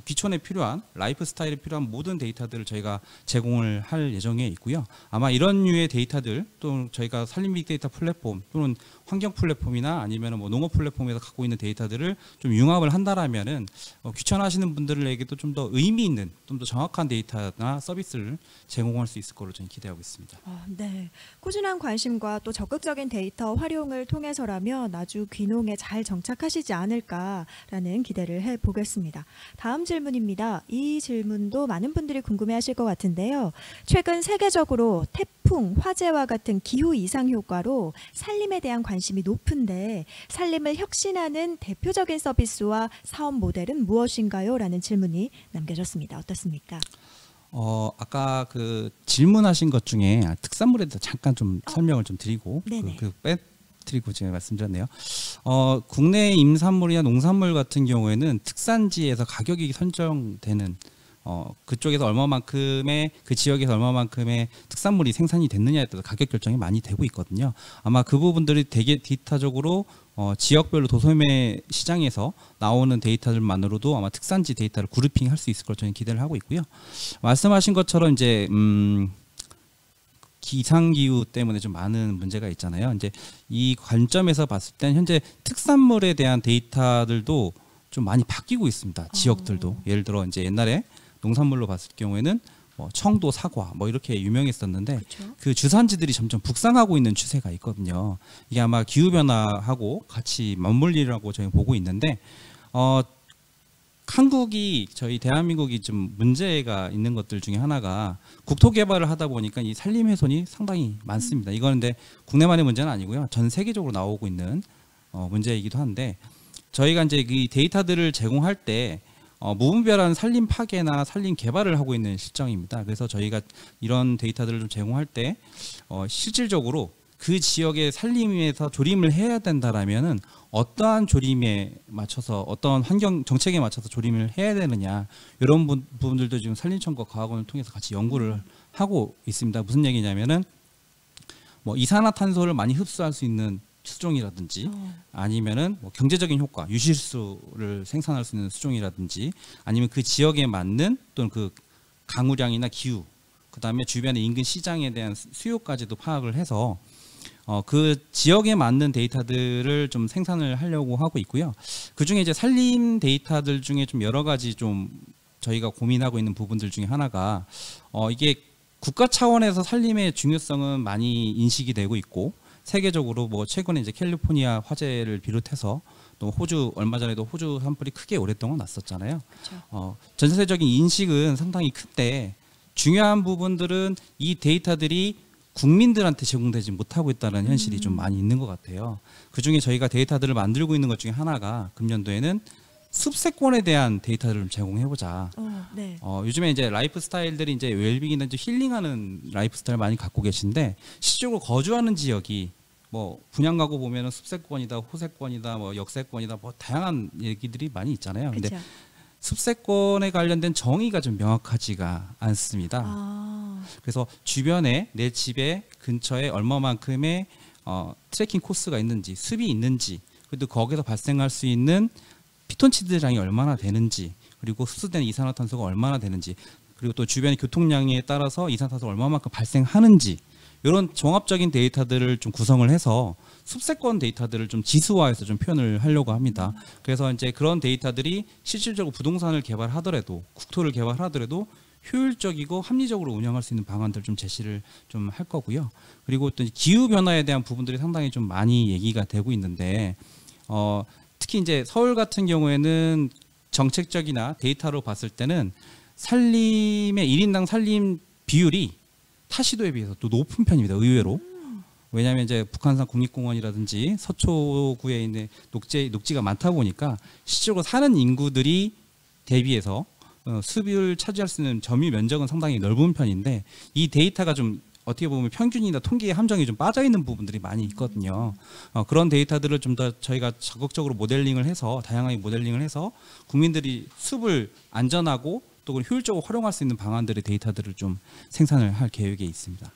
B: 귀촌에 필요한 라이프 스타일에 필요한 모든 데이터들을 저희가 제공을 할 예정에 있고요. 아마 이런 류의 데이터들 또 저희가 산림 빅데이터 플랫폼 또는 환경 플랫폼이나 아니면 뭐 농업 플랫폼에서 갖고 있는 데이터들을 좀 융합을 한다라면은 귀촌하시는 분들에게도 좀 더 의미 있는 좀 더 정확한 데이터나 서비스를 제공할 수 있을 거로 저는 기대하고 있습니다.
A: 네, 꾸준한 관심과 또 적극적인 데이터 활용을 통해서라면 아주 귀농에 잘 정착하시지 않을까라는 기대를 해보겠습니다. 알겠습니다. 다음 질문입니다. 이 질문도 많은 분들이 궁금해하실 것 같은데요. 최근 세계적으로 태풍, 화재와 같은 기후 이상 효과로 산림에 대한 관심이 높은데 산림을 혁신하는 대표적인 서비스와 사업 모델은 무엇인가요? 라는 질문이 남겨졌습니다. 어떻습니까?
B: 아까 그 질문하신 것 중에 특산물에 대해서 잠깐 좀 설명을 좀 드리고 드리고 제가 말씀드렸네요. 국내 임산물이나 농산물 같은 경우에는 특산지에서 가격이 선정되는 그쪽에서 얼마만큼의 그 지역에서 얼마만큼의 특산물이 생산이 됐느냐에 따라서 가격 결정이 많이 되고 있거든요. 아마 그 부분들이 되게 데이터적으로 지역별로 도소매 시장에서 나오는 데이터들만으로도 아마 특산지 데이터를 그룹핑할 수 있을 걸 저는 기대를 하고 있고요. 말씀하신 것처럼 이제 기상기후 때문에 좀 많은 문제가 있잖아요. 이제 이 관점에서 봤을 땐 현재 특산물에 대한 데이터들도 좀 많이 바뀌고 있습니다. 지역들도. 예를 들어 이제 옛날에 농산물로 봤을 경우에는 청도, 사과 뭐 이렇게 유명했었는데
A: 그렇죠.
B: 그 주산지들이 점점 북상하고 있는 추세가 있거든요. 이게 아마 기후 변화하고 같이 맞물리라고 저희 보고 있는데 한국이 저희 대한민국이 좀 문제가 있는 것들 중에 하나가 국토 개발을 하다 보니까 이 산림 훼손이 상당히 많습니다. 이거는 근데 국내만의 문제는 아니고요. 전 세계적으로 나오고 있는 문제이기도 한데 저희가 이제 이 데이터들을 제공할 때 무분별한 산림 파괴나 산림 개발을 하고 있는 실정입니다. 그래서 저희가 이런 데이터들을 좀 제공할 때 실질적으로 그 지역의 산림에서 조림을 해야 된다라면은 어떠한 조림에 맞춰서 어떤 환경 정책에 맞춰서 조림을 해야 되느냐 이런 부분들도 지금 산림청과 과학원을 통해서 같이 연구를 하고 있습니다. 무슨 얘기냐면은 뭐 이산화탄소를 많이 흡수할 수 있는 수종이라든지 아니면은 뭐 경제적인 효과, 유실수를 생산할 수 있는 수종이라든지 아니면 그 지역에 맞는 또는 그 강우량이나 기후, 그다음에 주변의 인근 시장에 대한 수요까지도 파악을 해서 그 지역에 맞는 데이터들을 좀 생산을 하려고 하고 있고요. 그 중에 이제 산림 데이터들 중에 좀 여러 가지 좀 저희가 고민하고 있는 부분들 중에 하나가 이게 국가 차원에서 산림의 중요성은 많이 인식이 되고 있고 세계적으로 뭐 최근에 이제 캘리포니아 화재를 비롯해서 또 호주 얼마 전에도 호주 산불이 크게 오랫동안 났었잖아요.
A: 그렇죠.
B: 전 세계적인 인식은 상당히 큰데 중요한 부분들은 이 데이터들이 국민들한테 제공되지 못하고 있다는 현실이 좀 많이 있는 것 같아요. 그중에 저희가 데이터들을 만들고 있는 것 중에 하나가 금년도에는 숲세권에 대한 데이터를 좀 제공해보자.
A: 네.
B: 요즘에 이제 라이프 스타일들이 이제 웰빙이나 이제 힐링하는 라이프 스타일 많이 갖고 계신데 실질적으로 거주하는 지역이 뭐 분양 가구 보면은 숲세권이다, 호세권이다, 뭐 역세권이다, 뭐 다양한 얘기들이 많이 있잖아요. 근데
A: 그렇죠.
B: 숲세권에 관련된 정의가 좀 명확하지가 않습니다. 그래서 주변에 내 집에 근처에 얼마만큼의 트레킹 코스가 있는지, 숲이 있는지, 그리고 거기서 발생할 수 있는 피톤치드량이 얼마나 되는지, 그리고 흡수되는 이산화탄소가 얼마나 되는지, 그리고 또 주변의 교통량에 따라서 이산화탄소가 얼마만큼 발생하는지 이런 종합적인 데이터들을 좀 구성을 해서 숲세권 데이터들을 좀 지수화해서 좀 표현을 하려고 합니다. 그래서 이제 그런 데이터들이 실질적으로 부동산을 개발하더라도 국토를 개발하더라도 효율적이고 합리적으로 운영할 수 있는 방안들 좀 제시를 좀 할 거고요. 그리고 또 기후 변화에 대한 부분들이 상당히 좀 많이 얘기가 되고 있는데 특히 이제 서울 같은 경우에는 정책적이나 데이터로 봤을 때는 산림의 1인당 산림 비율이 타시도에 비해서 또 높은 편입니다. 의외로. 왜냐하면 이제 북한산 국립공원이라든지 서초구에 있는 녹지가 많다 보니까 실제로 사는 인구들이 대비해서 숲을 차지할 수 있는 점유 면적은 상당히 넓은 편인데 이 데이터가 좀 어떻게 보면 평균이나 통계의 함정이 좀 빠져 있는 부분들이 많이 있거든요. 그런 데이터들을 좀 더 저희가 적극적으로 모델링을 해서 다양하게 모델링을 해서 국민들이 숲을 안전하고 또 효율적으로 활용할 수 있는 방안들의 데이터들을 좀 생산을 할 계획에 있습니다.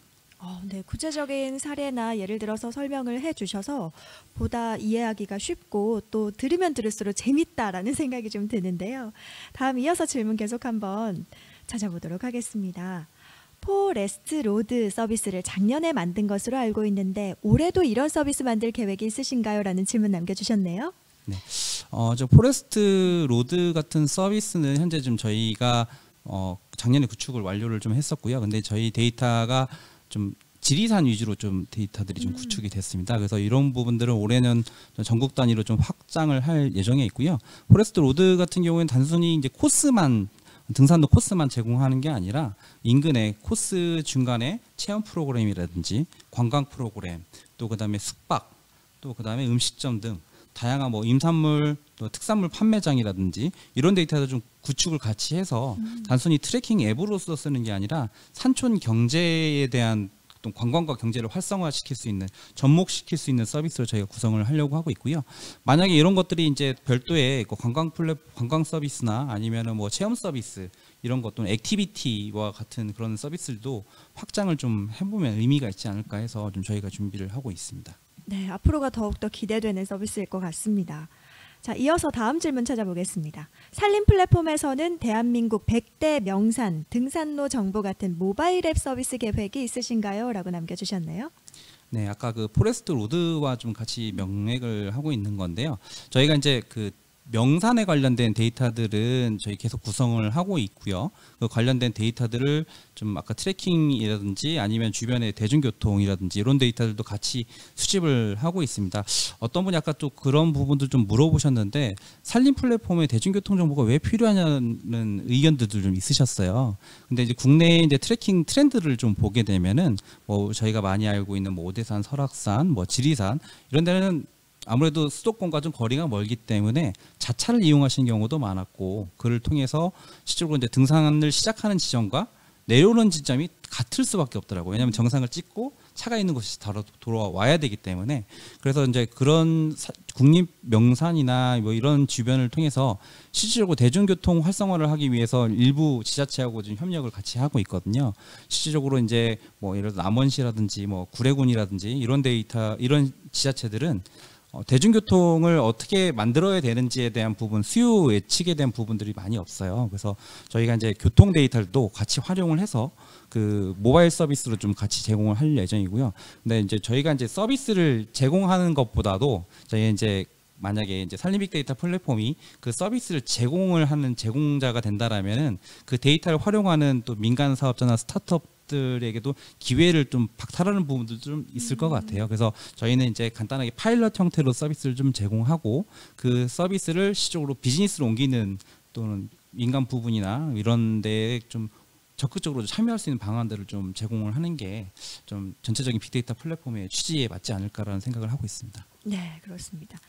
A: 네, 구체적인 사례나 예를 들어서 설명을 해주셔서 보다 이해하기가 쉽고 또 들으면 들을수록 재밌다라는 생각이 좀 드는데요. 다음 이어서 질문 계속 한번 찾아보도록 하겠습니다. 포레스트 로드 서비스를 작년에 만든 것으로 알고 있는데 올해도 이런 서비스 만들 계획이 있으신가요? 라는 질문 남겨주셨네요.
B: 네, 저 포레스트 로드 같은 서비스는 현재 좀 저희가 작년에 구축을 완료를 좀 했었고요. 근데 저희 데이터가 좀 지리산 위주로 좀 데이터들이 좀 구축이 됐습니다. 그래서 이런 부분들은 올해는 전국 단위로 좀 확장을 할 예정에 있고요. 포레스트 로드 같은 경우에는 단순히 이제 코스만 등산로 코스만 제공하는 게 아니라 인근에 코스 중간에 체험 프로그램이라든지 관광 프로그램, 또 그다음에 숙박, 또 그다음에 음식점 등 다양한 뭐 임산물 또 특산물 판매장이라든지 이런 데이터도 좀 구축을 같이 해서 단순히 트래킹 앱으로서 쓰는 게 아니라 산촌 경제에 대한 또 관광과 경제를 활성화시킬 수 있는 접목시킬 수 있는 서비스를 저희가 구성을 하려고 하고 있고요. 만약에 이런 것들이 이제 별도의 관광 서비스나 아니면은 뭐 체험 서비스 이런 것 또는 액티비티와 같은 그런 서비스들도 확장을 좀 해보면 의미가 있지 않을까 해서 좀 저희가 준비를 하고 있습니다.
A: 네, 앞으로가 더욱더 기대되는 서비스일 것 같습니다. 자, 이어서 다음 질문 찾아보겠습니다. 산림 플랫폼에서는 대한민국 100대 명산, 등산로 정보 같은 모바일 앱 서비스 계획이 있으신가요? 라고 남겨주셨네요.
B: 네, 아까 그 포레스트 로드와 좀 같이 명맥을 하고 있는 건데요. 저희가 이제 그 명산에 관련된 데이터들은 저희 계속 구성을 하고 있고요. 그 관련된 데이터들을 좀 아까 트래킹이라든지 아니면 주변의 대중교통이라든지 이런 데이터들도 같이 수집을 하고 있습니다. 어떤 분이 아까 또 그런 부분들 좀 물어보셨는데 산림 플랫폼에 대중교통 정보가 왜 필요하냐는 의견들도 좀 있으셨어요. 근데 이제 국내 이제 트래킹 트렌드를 좀 보게 되면은 뭐 저희가 많이 알고 있는 뭐 오대산, 설악산, 뭐 지리산 이런 데는 아무래도 수도권과 좀 거리가 멀기 때문에 자차를 이용하시는 경우도 많았고 그를 통해서 실제로 이제 등산을 시작하는 지점과 내려오는 지점이 같을 수밖에 없더라고요. 왜냐하면 정상을 찍고 차가 있는 곳이 바로 돌아와야 되기 때문에 그래서 이제 그런 국립 명산이나 뭐 이런 주변을 통해서 실질적으로 대중교통 활성화를 하기 위해서 일부 지자체하고 지금 협력을 같이 하고 있거든요. 실질적으로 이제 뭐 예를 들어 남원시라든지 뭐 구례군이라든지 이런 이런 지자체들은 대중교통을 어떻게 만들어야 되는지에 대한 부분, 수요 예측에 대한 부분들이 많이 없어요. 그래서 저희가 이제 교통 데이터도 같이 활용을 해서 그 모바일 서비스로 좀 같이 제공을 할 예정이고요. 근데 이제 저희가 이제 서비스를 제공하는 것보다도 저희 이제 만약에 이제 산림 빅데이터 플랫폼이 그 서비스를 제공을 하는 제공자가 된다라면은 그 데이터를 활용하는 또 민간 사업자나 스타트업들에게도 기회를 좀 박탈하는 부분도 좀 있을 것 같아요. 그래서 저희는 이제 간단하게 파일럿 형태로 서비스를 좀 제공하고 그 서비스를 실질적으로 비즈니스로 옮기는 또는 민간 부분이나 이런 데에 좀 적극적으로 참여할 수 있는 방안들을 좀 제공을 하는 게 좀 전체적인 빅데이터 플랫폼의 취지에 맞지 않을까라는 생각을 하고 있습니다.
A: 네, 그렇습니다.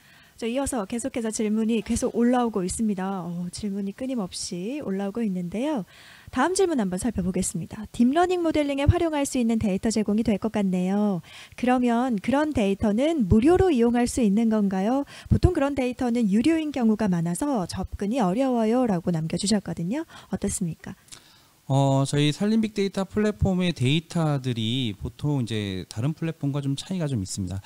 A: 이어서 계속해서 질문이 계속 올라오고 있습니다. 질문이 끊임없이 올라오고 있는데요. 다음 질문 한번 살펴보겠습니다. 딥러닝 모델링에 활용할 수 있는 데이터 제공이 될 것 같네요. 그러면 그런 데이터는 무료로 이용할 수 있는 건가요? 보통 그런 데이터는 유료인 경우가 많아서 접근이 어려워요 라고 남겨주셨거든요. 어떻습니까?
B: 저희 산림 빅데이터 플랫폼의 데이터들이 보통 이제 다른 플랫폼과 좀 차이가 좀 있습니다.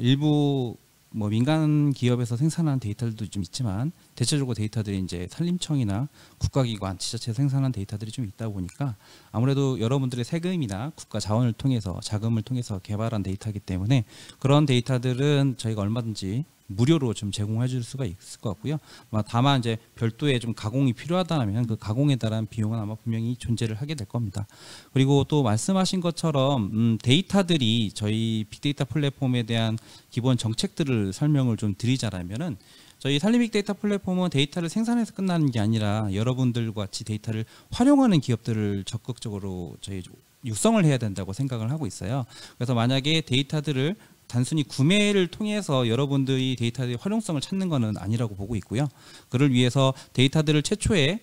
B: 일부 뭐 민간 기업에서 생산한 데이터들도 좀 있지만 대체적으로 데이터들이 이제 산림청이나 국가기관, 지자체 생산한 데이터들이 좀 있다 보니까 아무래도 여러분들의 세금이나 국가 자원을 통해서 자금을 통해서 개발한 데이터이기 때문에 그런 데이터들은 저희가 얼마든지 무료로 좀 제공해 줄 수가 있을 것 같고요. 다만 이제 별도의 좀 가공이 필요하다면 그 가공에 따른 비용은 아마 분명히 존재를 하게 될 겁니다. 그리고 또 말씀하신 것처럼 데이터들이 저희 빅데이터 플랫폼에 대한 기본 정책들을 설명을 좀 드리자라면은 저희 산림 빅데이터 플랫폼은 데이터를 생산해서 끝나는 게 아니라 여러분들과 같이 데이터를 활용하는 기업들을 적극적으로 저희 육성을 해야 된다고 생각을 하고 있어요. 그래서 만약에 데이터들을 단순히 구매를 통해서 여러분들이 데이터의 활용성을 찾는 것은 아니라고 보고 있고요. 그를 위해서 데이터들을 최초에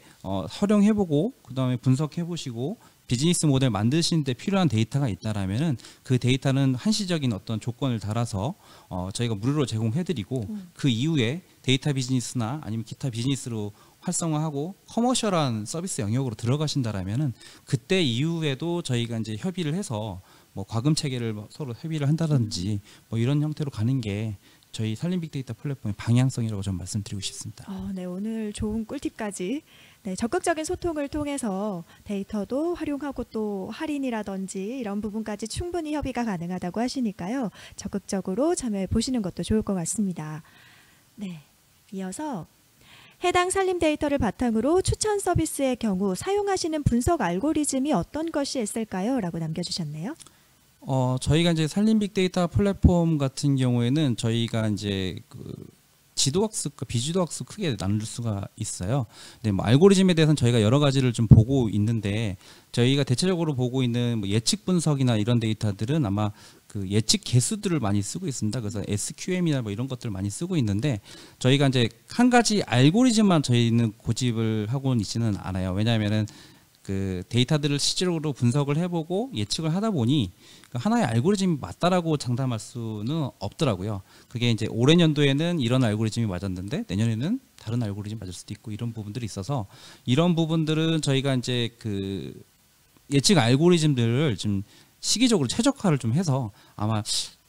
B: 활용해보고 그 다음에 분석해보시고 비즈니스 모델 만드시는 데 필요한 데이터가 있다라면은 그 데이터는 한시적인 어떤 조건을 달아서 저희가 무료로 제공해드리고 그 이후에 데이터 비즈니스나 아니면 기타 비즈니스로 활성화하고 커머셜한 서비스 영역으로 들어가신다라면은 그때 이후에도 저희가 이제 협의를 해서 뭐 과금 체계를 서로 협의를 한다든지 뭐 이런 형태로 가는 게 저희 산림 빅데이터 플랫폼의 방향성이라고 좀 말씀드리고 싶습니다.
A: 네, 오늘 좋은 꿀팁까지 적극적인 소통을 통해서 데이터도 활용하고 또 할인이라든지 이런 부분까지 충분히 협의가 가능하다고 하시니까요. 적극적으로 참여해 보시는 것도 좋을 것 같습니다. 네, 이어서 해당 산림 데이터를 바탕으로 추천 서비스의 경우 사용하시는 분석 알고리즘이 어떤 것이 있을까요? 라고 남겨주셨네요.
B: 저희가 이제 산림 빅데이터 플랫폼 같은 경우에는 저희가 이제 그 지도학습과 비지도학습 크게 나눌 수가 있어요. 근데 뭐 알고리즘에 대해서는 저희가 여러 가지를 좀 보고 있는데 저희가 대체적으로 보고 있는 뭐 예측 분석이나 이런 데이터들은 아마 그 예측 개수들을 많이 쓰고 있습니다. 그래서 SQM이나 뭐 이런 것들을 많이 쓰고 있는데 저희가 이제 한 가지 알고리즘만 저희는 고집을 하고는 있지는 않아요. 왜냐하면은 그 데이터들을 실질적으로 분석을 해보고 예측을 하다 보니 하나의 알고리즘이 맞다라고 장담할 수는 없더라고요. 그게 이제 올해 연도에는 이런 알고리즘이 맞았는데 내년에는 다른 알고리즘이 맞을 수도 있고 이런 부분들이 있어서 이런 부분들은 저희가 이제 그 예측 알고리즘들을 좀 시기적으로 최적화를 좀 해서 아마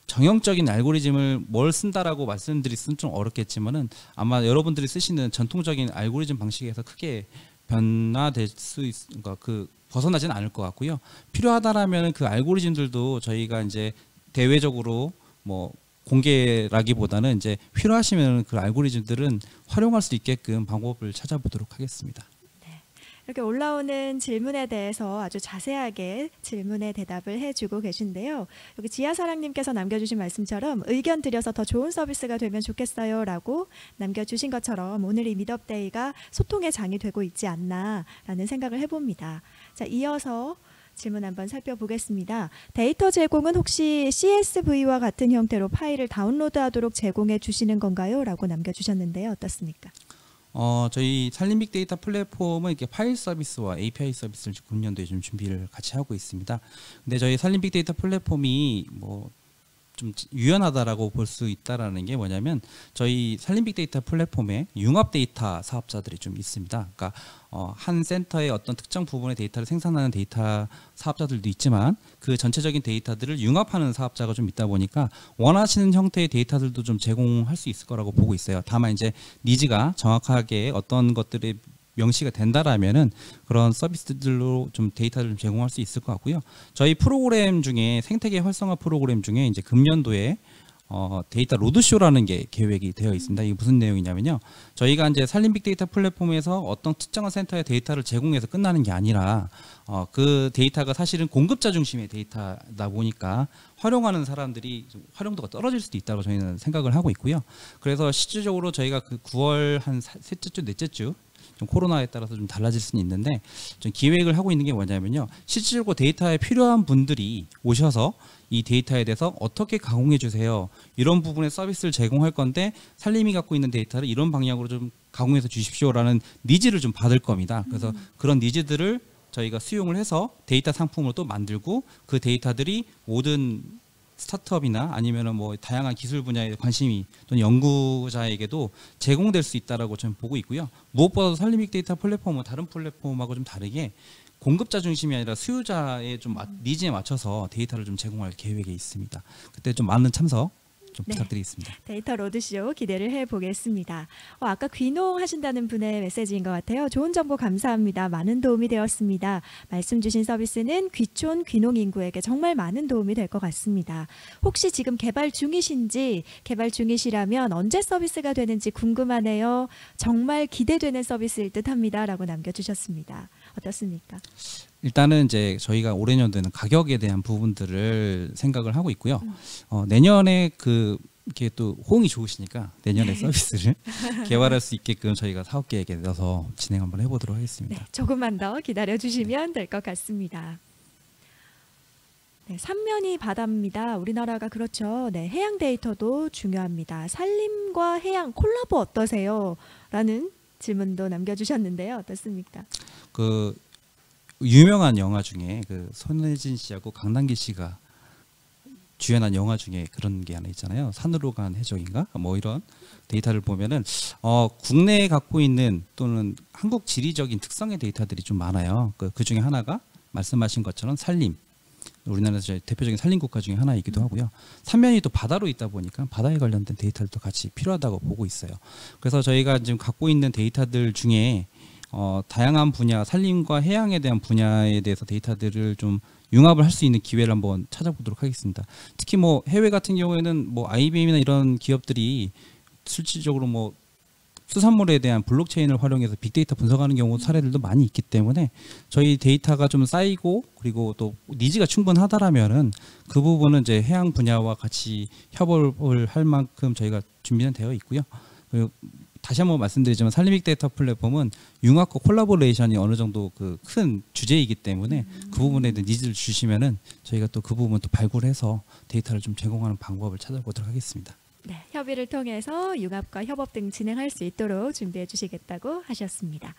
B: 정형적인 알고리즘을 뭘 쓴다라고 말씀드릴 수는 좀 어렵겠지만은 아마 여러분들이 쓰시는 전통적인 알고리즘 방식에서 크게 변화될 수 그러니까 그 벗어나지는 않을 것 같고요. 필요하다라면 그 알고리즘들도 저희가 이제 대외적으로 뭐 공개라기보다는 이제 필요하시면 그 알고리즘들은 활용할 수 있게끔 방법을 찾아보도록 하겠습니다.
A: 이렇게 올라오는 질문에 대해서 아주 자세하게 질문에 대답을 해주고 계신데요. 여기 지하사랑님께서 남겨주신 말씀처럼 의견 드려서 더 좋은 서비스가 되면 좋겠어요 라고 남겨주신 것처럼 오늘 이 미드업데이가 소통의 장이 되고 있지 않나라는 생각을 해봅니다. 자, 이어서 질문 한번 살펴보겠습니다. 데이터 제공은 혹시 CSV와 같은 형태로 파일을 다운로드하도록 제공해 주시는 건가요? 라고 남겨주셨는데요. 어떻습니까?
B: 저희 산림 빅데이터 플랫폼은 이렇게 파일 서비스와 API 서비스를 금년도에 좀 준비를 같이 하고 있습니다. 근데 저희 산림 빅데이터 플랫폼이 뭐 좀 유연하다라고 볼 수 있다라는 게 뭐냐면 저희 산림 빅데이터 플랫폼에 융합 데이터 사업자들이 좀 있습니다. 그러니까 한 센터의 어떤 특정 부분의 데이터를 생산하는 데이터 사업자들도 있지만 그 전체적인 데이터들을 융합하는 사업자가 좀 있다 보니까 원하시는 형태의 데이터들도 좀 제공할 수 있을 거라고 보고 있어요. 다만 이제 니즈가 정확하게 어떤 것들이 명시가 된다라면은 그런 서비스들로 좀 데이터를 제공할 수 있을 것 같고요. 저희 프로그램 중에 생태계 활성화 프로그램 중에 이제 금년도에 데이터 로드쇼라는 게 계획이 되어 있습니다. 이게 무슨 내용이냐면요. 저희가 이제 산림 빅데이터 플랫폼에서 어떤 특정한 센터의 데이터를 제공해서 끝나는 게 아니라 그 데이터가 사실은 공급자 중심의 데이터다 보니까 활용하는 사람들이 좀 활용도가 떨어질 수도 있다고 저희는 생각을 하고 있고요. 그래서 실질적으로 저희가 그 9월 한 셋째 주, 넷째 주 좀 코로나에 따라서 좀 달라질 수는 있는데 좀 기획을 하고 있는 게 뭐냐면요. 실질적으로 데이터에 필요한 분들이 오셔서 이 데이터에 대해서 어떻게 가공해 주세요. 이런 부분의 서비스를 제공할 건데 산림이 갖고 있는 데이터를 이런 방향으로 좀 가공해서 주십시오라는 니즈를 좀 받을 겁니다. 그래서 그런 니즈들을 저희가 수용을 해서 데이터 상품으로 또 만들고 그 데이터들이 모든 스타트업이나 아니면은 뭐 다양한 기술 분야에 관심이 또는 연구자에게도 제공될 수 있다라고 저는 보고 있고요. 무엇보다도 산림 빅데이터 플랫폼은 다른 플랫폼하고 좀 다르게 공급자 중심이 아니라 수요자의 좀 니즈에 맞춰서 데이터를 좀 제공할 계획에 있습니다. 그때 좀 많은 참석 좀 부탁드리겠습니다.
A: 데이터 로드쇼 기대를 해보겠습니다. 아까 귀농하신다는 분의 메시지인 것 같아요. 좋은 정보 감사합니다. 많은 도움이 되었습니다. 말씀 주신 서비스는 귀촌 귀농 인구에게 정말 많은 도움이 될 것 같습니다. 혹시 지금 개발 중이신지 개발 중이시라면 언제 서비스가 되는지 궁금하네요. 정말 기대되는 서비스일 듯합니다. 라고 남겨주셨습니다. 어떻습니까?
B: 일단은 이제 저희가 올해 연도에는 가격에 대한 부분들을 생각을 하고 있고요. 내년에 이렇게 또 호응이 좋으시니까 내년에 서비스를 개발할 수 있게끔 저희가 사업 계획에 넣어서 진행 한번 해보도록 하겠습니다.
A: 네, 조금만 더 기다려 주시면 될 것 같습니다. 네, 삼면이 바다입니다. 우리나라가 그렇죠. 네, 해양 데이터도 중요합니다. 산림과 해양 콜라보 어떠세요? 라는 질문도 남겨주셨는데요. 어떻습니까?
B: 그 유명한 영화 중에 그 손예진 씨하고 강남기 씨가 주연한 영화 중에 그런 게 하나 있잖아요. 산으로 간 해적인가? 뭐 이런 데이터를 보면은 국내에 갖고 있는 또는 한국 지리적인 특성의 데이터들이 좀 많아요. 그 중에 하나가 말씀하신 것처럼 산림. 우리나라에서 대표적인 산림 국가 중에 하나이기도 하고요. 삼면이 또 바다로 있다 보니까 바다에 관련된 데이터들도 같이 필요하다고 보고 있어요. 그래서 저희가 지금 갖고 있는 데이터들 중에 다양한 분야, 산림과 해양에 대한 분야에 대해서 데이터들을 좀 융합을 할 수 있는 기회를 한번 찾아보도록 하겠습니다. 특히 뭐 해외 같은 경우에는 뭐 IBM이나 이런 기업들이 실질적으로 뭐 수산물에 대한 블록체인을 활용해서 빅데이터 분석하는 경우 사례들도 많이 있기 때문에 저희 데이터가 좀 쌓이고 그리고 또 니즈가 충분하다라면은 그 부분은 이제 해양 분야와 같이 협업을 할 만큼 저희가 준비는 되어 있고요. 그리고 다시 한번 말씀드리지만 산림 빅데이터 플랫폼은 융합과 콜라보레이션이 어느 정도 그 큰 주제이기 때문에 그 부분에 대한 니즈를 주시면은 저희가 또 그 부분 또 발굴해서 데이터를 좀 제공하는 방법을 찾아보도록 하겠습니다.
A: 네, 협의를 통해서 융합과 협업 등 진행할 수 있도록 준비해 주시겠다고 하셨습니다.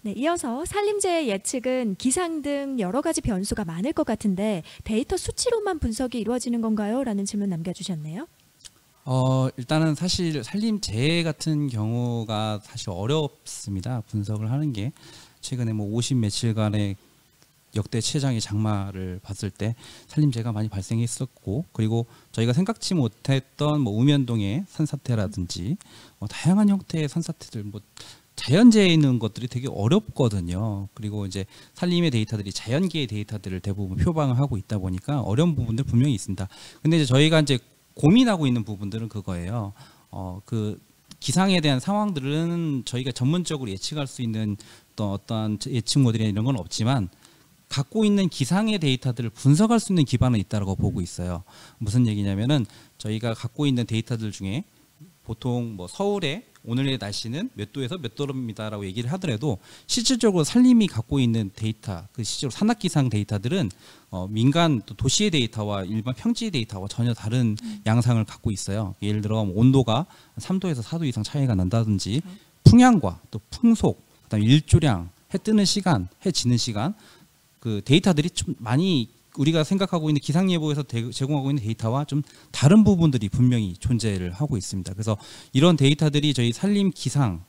A: 네, 이어서 산림재해 예측은 기상 등 여러 가지 변수가 많을 것 같은데 데이터 수치로만 분석이 이루어지는 건가요? 라는 질문 남겨주셨네요.
B: 일단은 사실 산림재해 같은 경우가 사실 어렵습니다. 분석을 하는 게 최근에 뭐 50 며칠간의 역대 최장의 장마를 봤을 때 산림재해가 많이 발생했었고 그리고 저희가 생각지 못했던 뭐 우면동의 산사태라든지 다양한 형태의 산사태들 뭐 자연재해에 있는 것들이 되게 어렵거든요. 그리고 이제 산림의 데이터들이 자연계의 데이터들을 대부분 표방을 하고 있다 보니까 어려운 부분들 분명히 있습니다. 근데 이제 저희가 이제 고민하고 있는 부분들은 그거예요. 그 기상에 대한 상황들은 저희가 전문적으로 예측할 수 있는 또 어떠한 예측 모델이나 이런 건 없지만 갖고 있는 기상의 데이터들을 분석할 수 있는 기반은 있다고 보고 있어요. 무슨 얘기냐면은 저희가 갖고 있는 데이터들 중에 보통 뭐 서울의 오늘의 날씨는 몇 도에서 몇 도입니다라고 얘기를 하더라도 실질적으로 산림이 갖고 있는 데이터, 그 실제로 산악기상 데이터들은 민간 또 도시의 데이터와 일반 평지의 데이터와 전혀 다른 양상을 갖고 있어요. 예를 들어 온도가 3도에서 4도 이상 차이가 난다든지 풍향과 또 풍속, 그다음에 일조량, 해 뜨는 시간, 해 지는 시간 그 데이터들이 좀 많이 우리가 생각하고 있는 기상예보에서 제공하고 있는 데이터와 좀 다른 부분들이 분명히 존재를 하고 있습니다. 그래서 이런 데이터들이 저희 산림 기상에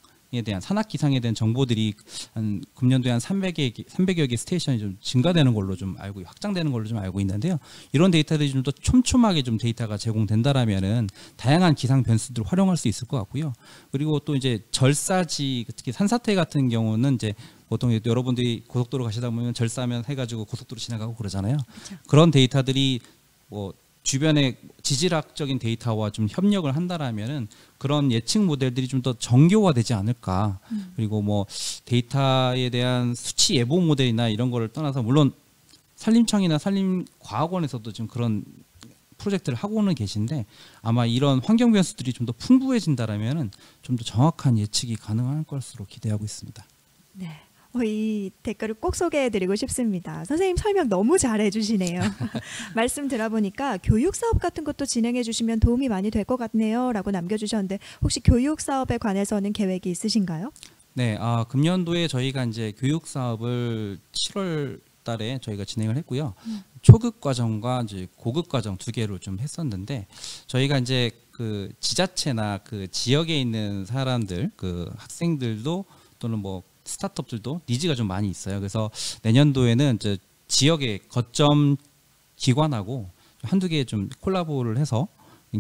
B: 대한 산악 기상에 대한 정보들이 한 금년도에 한 300여 개 스테이션이 좀 증가되는 걸로 좀 알고 확장되는 걸로 좀 알고 있는데요. 이런 데이터들이 좀 더 촘촘하게 좀 데이터가 제공된다라면은 다양한 기상 변수들을 활용할 수 있을 것 같고요. 그리고 또 이제 절사지 특히 산사태 같은 경우는 이제 보통 여러분들이 고속도로 가시다 보면 절사면 해가지고 고속도로 지나가고 그러잖아요. 그렇죠. 그런 데이터들이 뭐 주변의 지질학적인 데이터와 좀 협력을 한다라면은 그런 예측 모델들이 좀 더 정교화되지 않을까. 그리고 뭐 데이터에 대한 수치 예보 모델이나 이런 거를 떠나서 물론 산림청이나 산림과학원에서도 지금 그런 프로젝트를 하고는 계신데 아마 이런 환경 변수들이 좀 더 풍부해진다라면은 좀 더 정확한 예측이 가능할 것으로 기대하고 있습니다.
A: 네. 이 댓글을 꼭 소개해드리고 싶습니다. 선생님 설명 너무 잘해주시네요. 말씀 들어보니까 교육 사업 같은 것도 진행해주시면 도움이 많이 될 것 같네요. 라고 남겨주셨는데 혹시 교육 사업에 관해서는 계획이 있으신가요?
B: 네, 금년도에 저희가 이제 교육 사업을 7월 달에 저희가 진행을 했고요. 초급 과정과 이제 고급 과정 두 개로 좀 했었는데 저희가 이제 그 지자체나 그 지역에 있는 사람들, 그 학생들도 또는 뭐 스타트업들도 니즈가 좀 많이 있어요. 그래서 내년도에는 이제 지역의 거점 기관하고 한두 개 좀 콜라보를 해서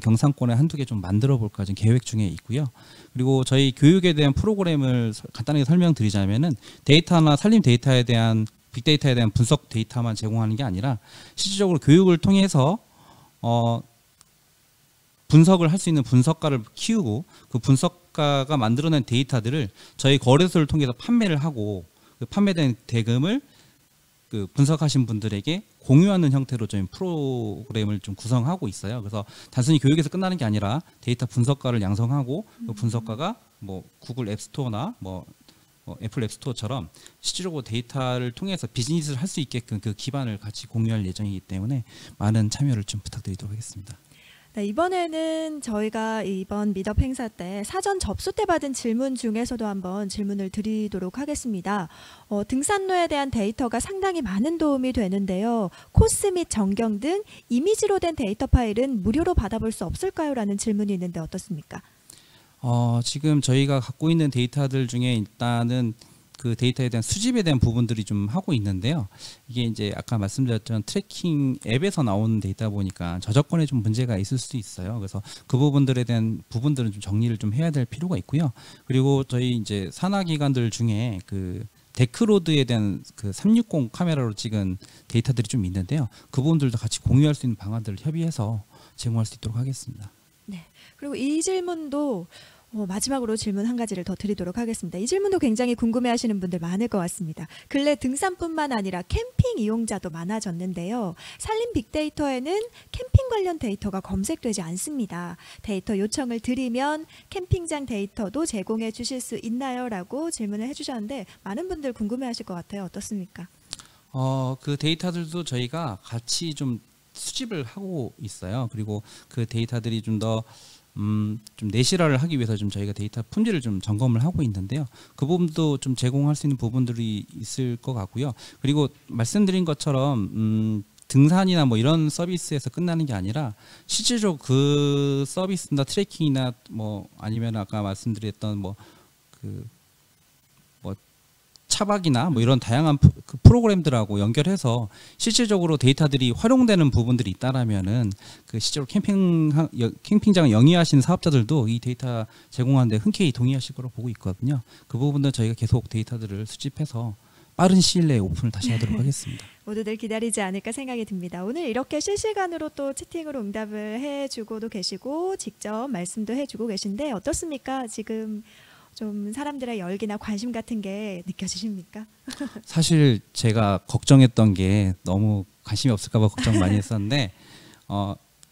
B: 경상권에 한두 개 좀 만들어 볼까 지금 계획 중에 있고요. 그리고 저희 교육에 대한 프로그램을 간단하게 설명드리자면은 데이터나 산림 데이터에 대한 빅데이터에 대한 분석 데이터만 제공하는 게 아니라 실질적으로 교육을 통해서 분석을 할 수 있는 분석가를 키우고 그 분석가가 만들어낸 데이터들을 저희 거래소를 통해서 판매를 하고 그 판매된 대금을 그 분석하신 분들에게 공유하는 형태로 저희 프로그램을 좀 구성하고 있어요. 그래서 단순히 교육에서 끝나는 게 아니라 데이터 분석가를 양성하고 그 분석가가 뭐 구글 앱스토어나 뭐 애플 앱스토어처럼 실질적으로 데이터를 통해서 비즈니스를 할 수 있게끔 그 기반을 같이 공유할 예정이기 때문에 많은 참여를 좀 부탁드리도록 하겠습니다.
A: 네, 이번에는 저희가 이번 미덥 행사 때 사전 접수 때 받은 질문 중에서도 한번 질문을 드리도록 하겠습니다. 등산로에 대한 데이터가 상당히 많은 도움이 되는데요. 코스 및 전경 등 이미지로 된 데이터 파일은 무료로 받아볼 수 없을까요? 라는 질문이 있는데 어떻습니까?
B: 지금 저희가 갖고 있는 데이터들 중에 일단은 그 데이터에 대한 수집에 대한 부분들이 좀 하고 있는데요. 이게 이제 아까 말씀드렸던 트래킹 앱에서 나오는 데이터 보니까 저작권에 좀 문제가 있을 수도 있어요. 그래서 그 부분들에 대한 부분들은 좀 정리를 좀 해야 될 필요가 있고요. 그리고 저희 이제 산하기관들 중에 그 데크로드에 대한 그 360 카메라로 찍은 데이터들이 좀 있는데요. 그 부분들도 같이 공유할 수 있는 방안들을 협의해서 제공할 수 있도록 하겠습니다.
A: 네. 그리고 이 질문도 마지막으로 질문 한 가지를 더 드리도록 하겠습니다. 이 질문도 굉장히 궁금해하시는 분들 많을 것 같습니다. 근래 등산뿐만 아니라 캠핑 이용자도 많아졌는데요. 산림 빅데이터에는 캠핑 관련 데이터가 검색되지 않습니다. 데이터 요청을 드리면 캠핑장 데이터도 제공해 주실 수 있나요? 라고 질문을 해주셨는데 많은 분들 궁금해하실 것 같아요. 어떻습니까?
B: 그 데이터들도 저희가 같이 좀 수집을 하고 있어요. 그리고 그 데이터들이 좀 내실화를 하기 위해서 좀 저희가 데이터 품질을 좀 점검을 하고 있는데요. 그 부분도 좀 제공할 수 있는 부분들이 있을 것 같고요. 그리고 말씀드린 것처럼 등산이나 뭐 이런 서비스에서 끝나는 게 아니라 실제로 그 서비스나 트래킹이나 뭐 아니면 아까 말씀드렸던 차박이나 뭐 이런 다양한 그 프로그램들하고 연결해서 실질적으로 데이터들이 활용되는 부분들이 있다라면은 그 실제로 캠핑장을 영위하시는 사업자들도 이 데이터 제공하는데 흔쾌히 동의하실 거로 보고 있거든요. 그 부분도 저희가 계속 데이터들을 수집해서 빠른 시일 내에 오픈을 다시 하도록 하겠습니다.
A: 모두들 기다리지 않을까 생각이 듭니다. 오늘 이렇게 실시간으로 또 채팅으로 응답을 해주고도 계시고 직접 말씀도 해주고 계신데 어떻습니까? 지금 좀 사람들의 열기나 관심 같은 게 느껴지십니까?
B: 사실 제가 걱정했던 게 너무 관심이 없을까 봐 걱정 많이 했었는데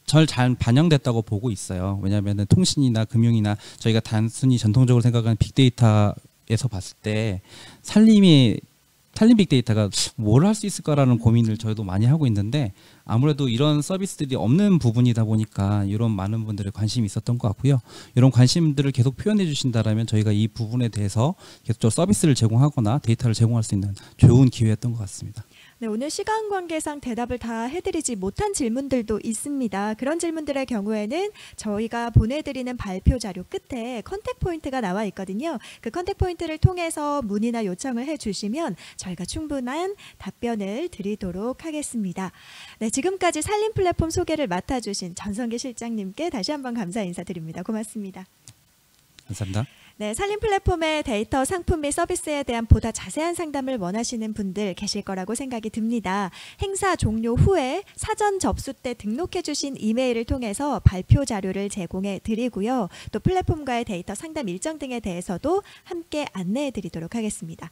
B: 잘 반영됐다고 보고 있어요. 왜냐하면 통신이나 금융이나 저희가 단순히 전통적으로 생각하는 빅데이터에서 봤을 때 산림 빅데이터가 뭘 할 수 있을까라는 고민을 저희도 많이 하고 있는데 아무래도 이런 서비스들이 없는 부분이다 보니까 이런 많은 분들의 관심이 있었던 것 같고요. 이런 관심들을 계속 표현해 주신다면 저희가 이 부분에 대해서 계속 서비스를 제공하거나 데이터를 제공할 수 있는 좋은 기회였던 것 같습니다.
A: 네, 오늘 시간 관계상 대답을 다 해드리지 못한 질문들도 있습니다. 그런 질문들의 경우에는 저희가 보내드리는 발표 자료 끝에 컨택 포인트가 나와 있거든요. 그 컨택 포인트를 통해서 문의나 요청을 해주시면 저희가 충분한 답변을 드리도록 하겠습니다. 네, 지금까지 산림 플랫폼 소개를 맡아주신 전성기 실장님께 다시 한번 감사 인사드립니다. 고맙습니다.
B: 감사합니다.
A: 네, 산림 플랫폼의 데이터, 상품 및 서비스에 대한 보다 자세한 상담을 원하시는 분들 계실 거라고 생각이 듭니다. 행사 종료 후에 사전 접수 때 등록해 주신 이메일을 통해서 발표 자료를 제공해 드리고요. 또 플랫폼과의 데이터 상담 일정 등에 대해서도 함께 안내해 드리도록 하겠습니다.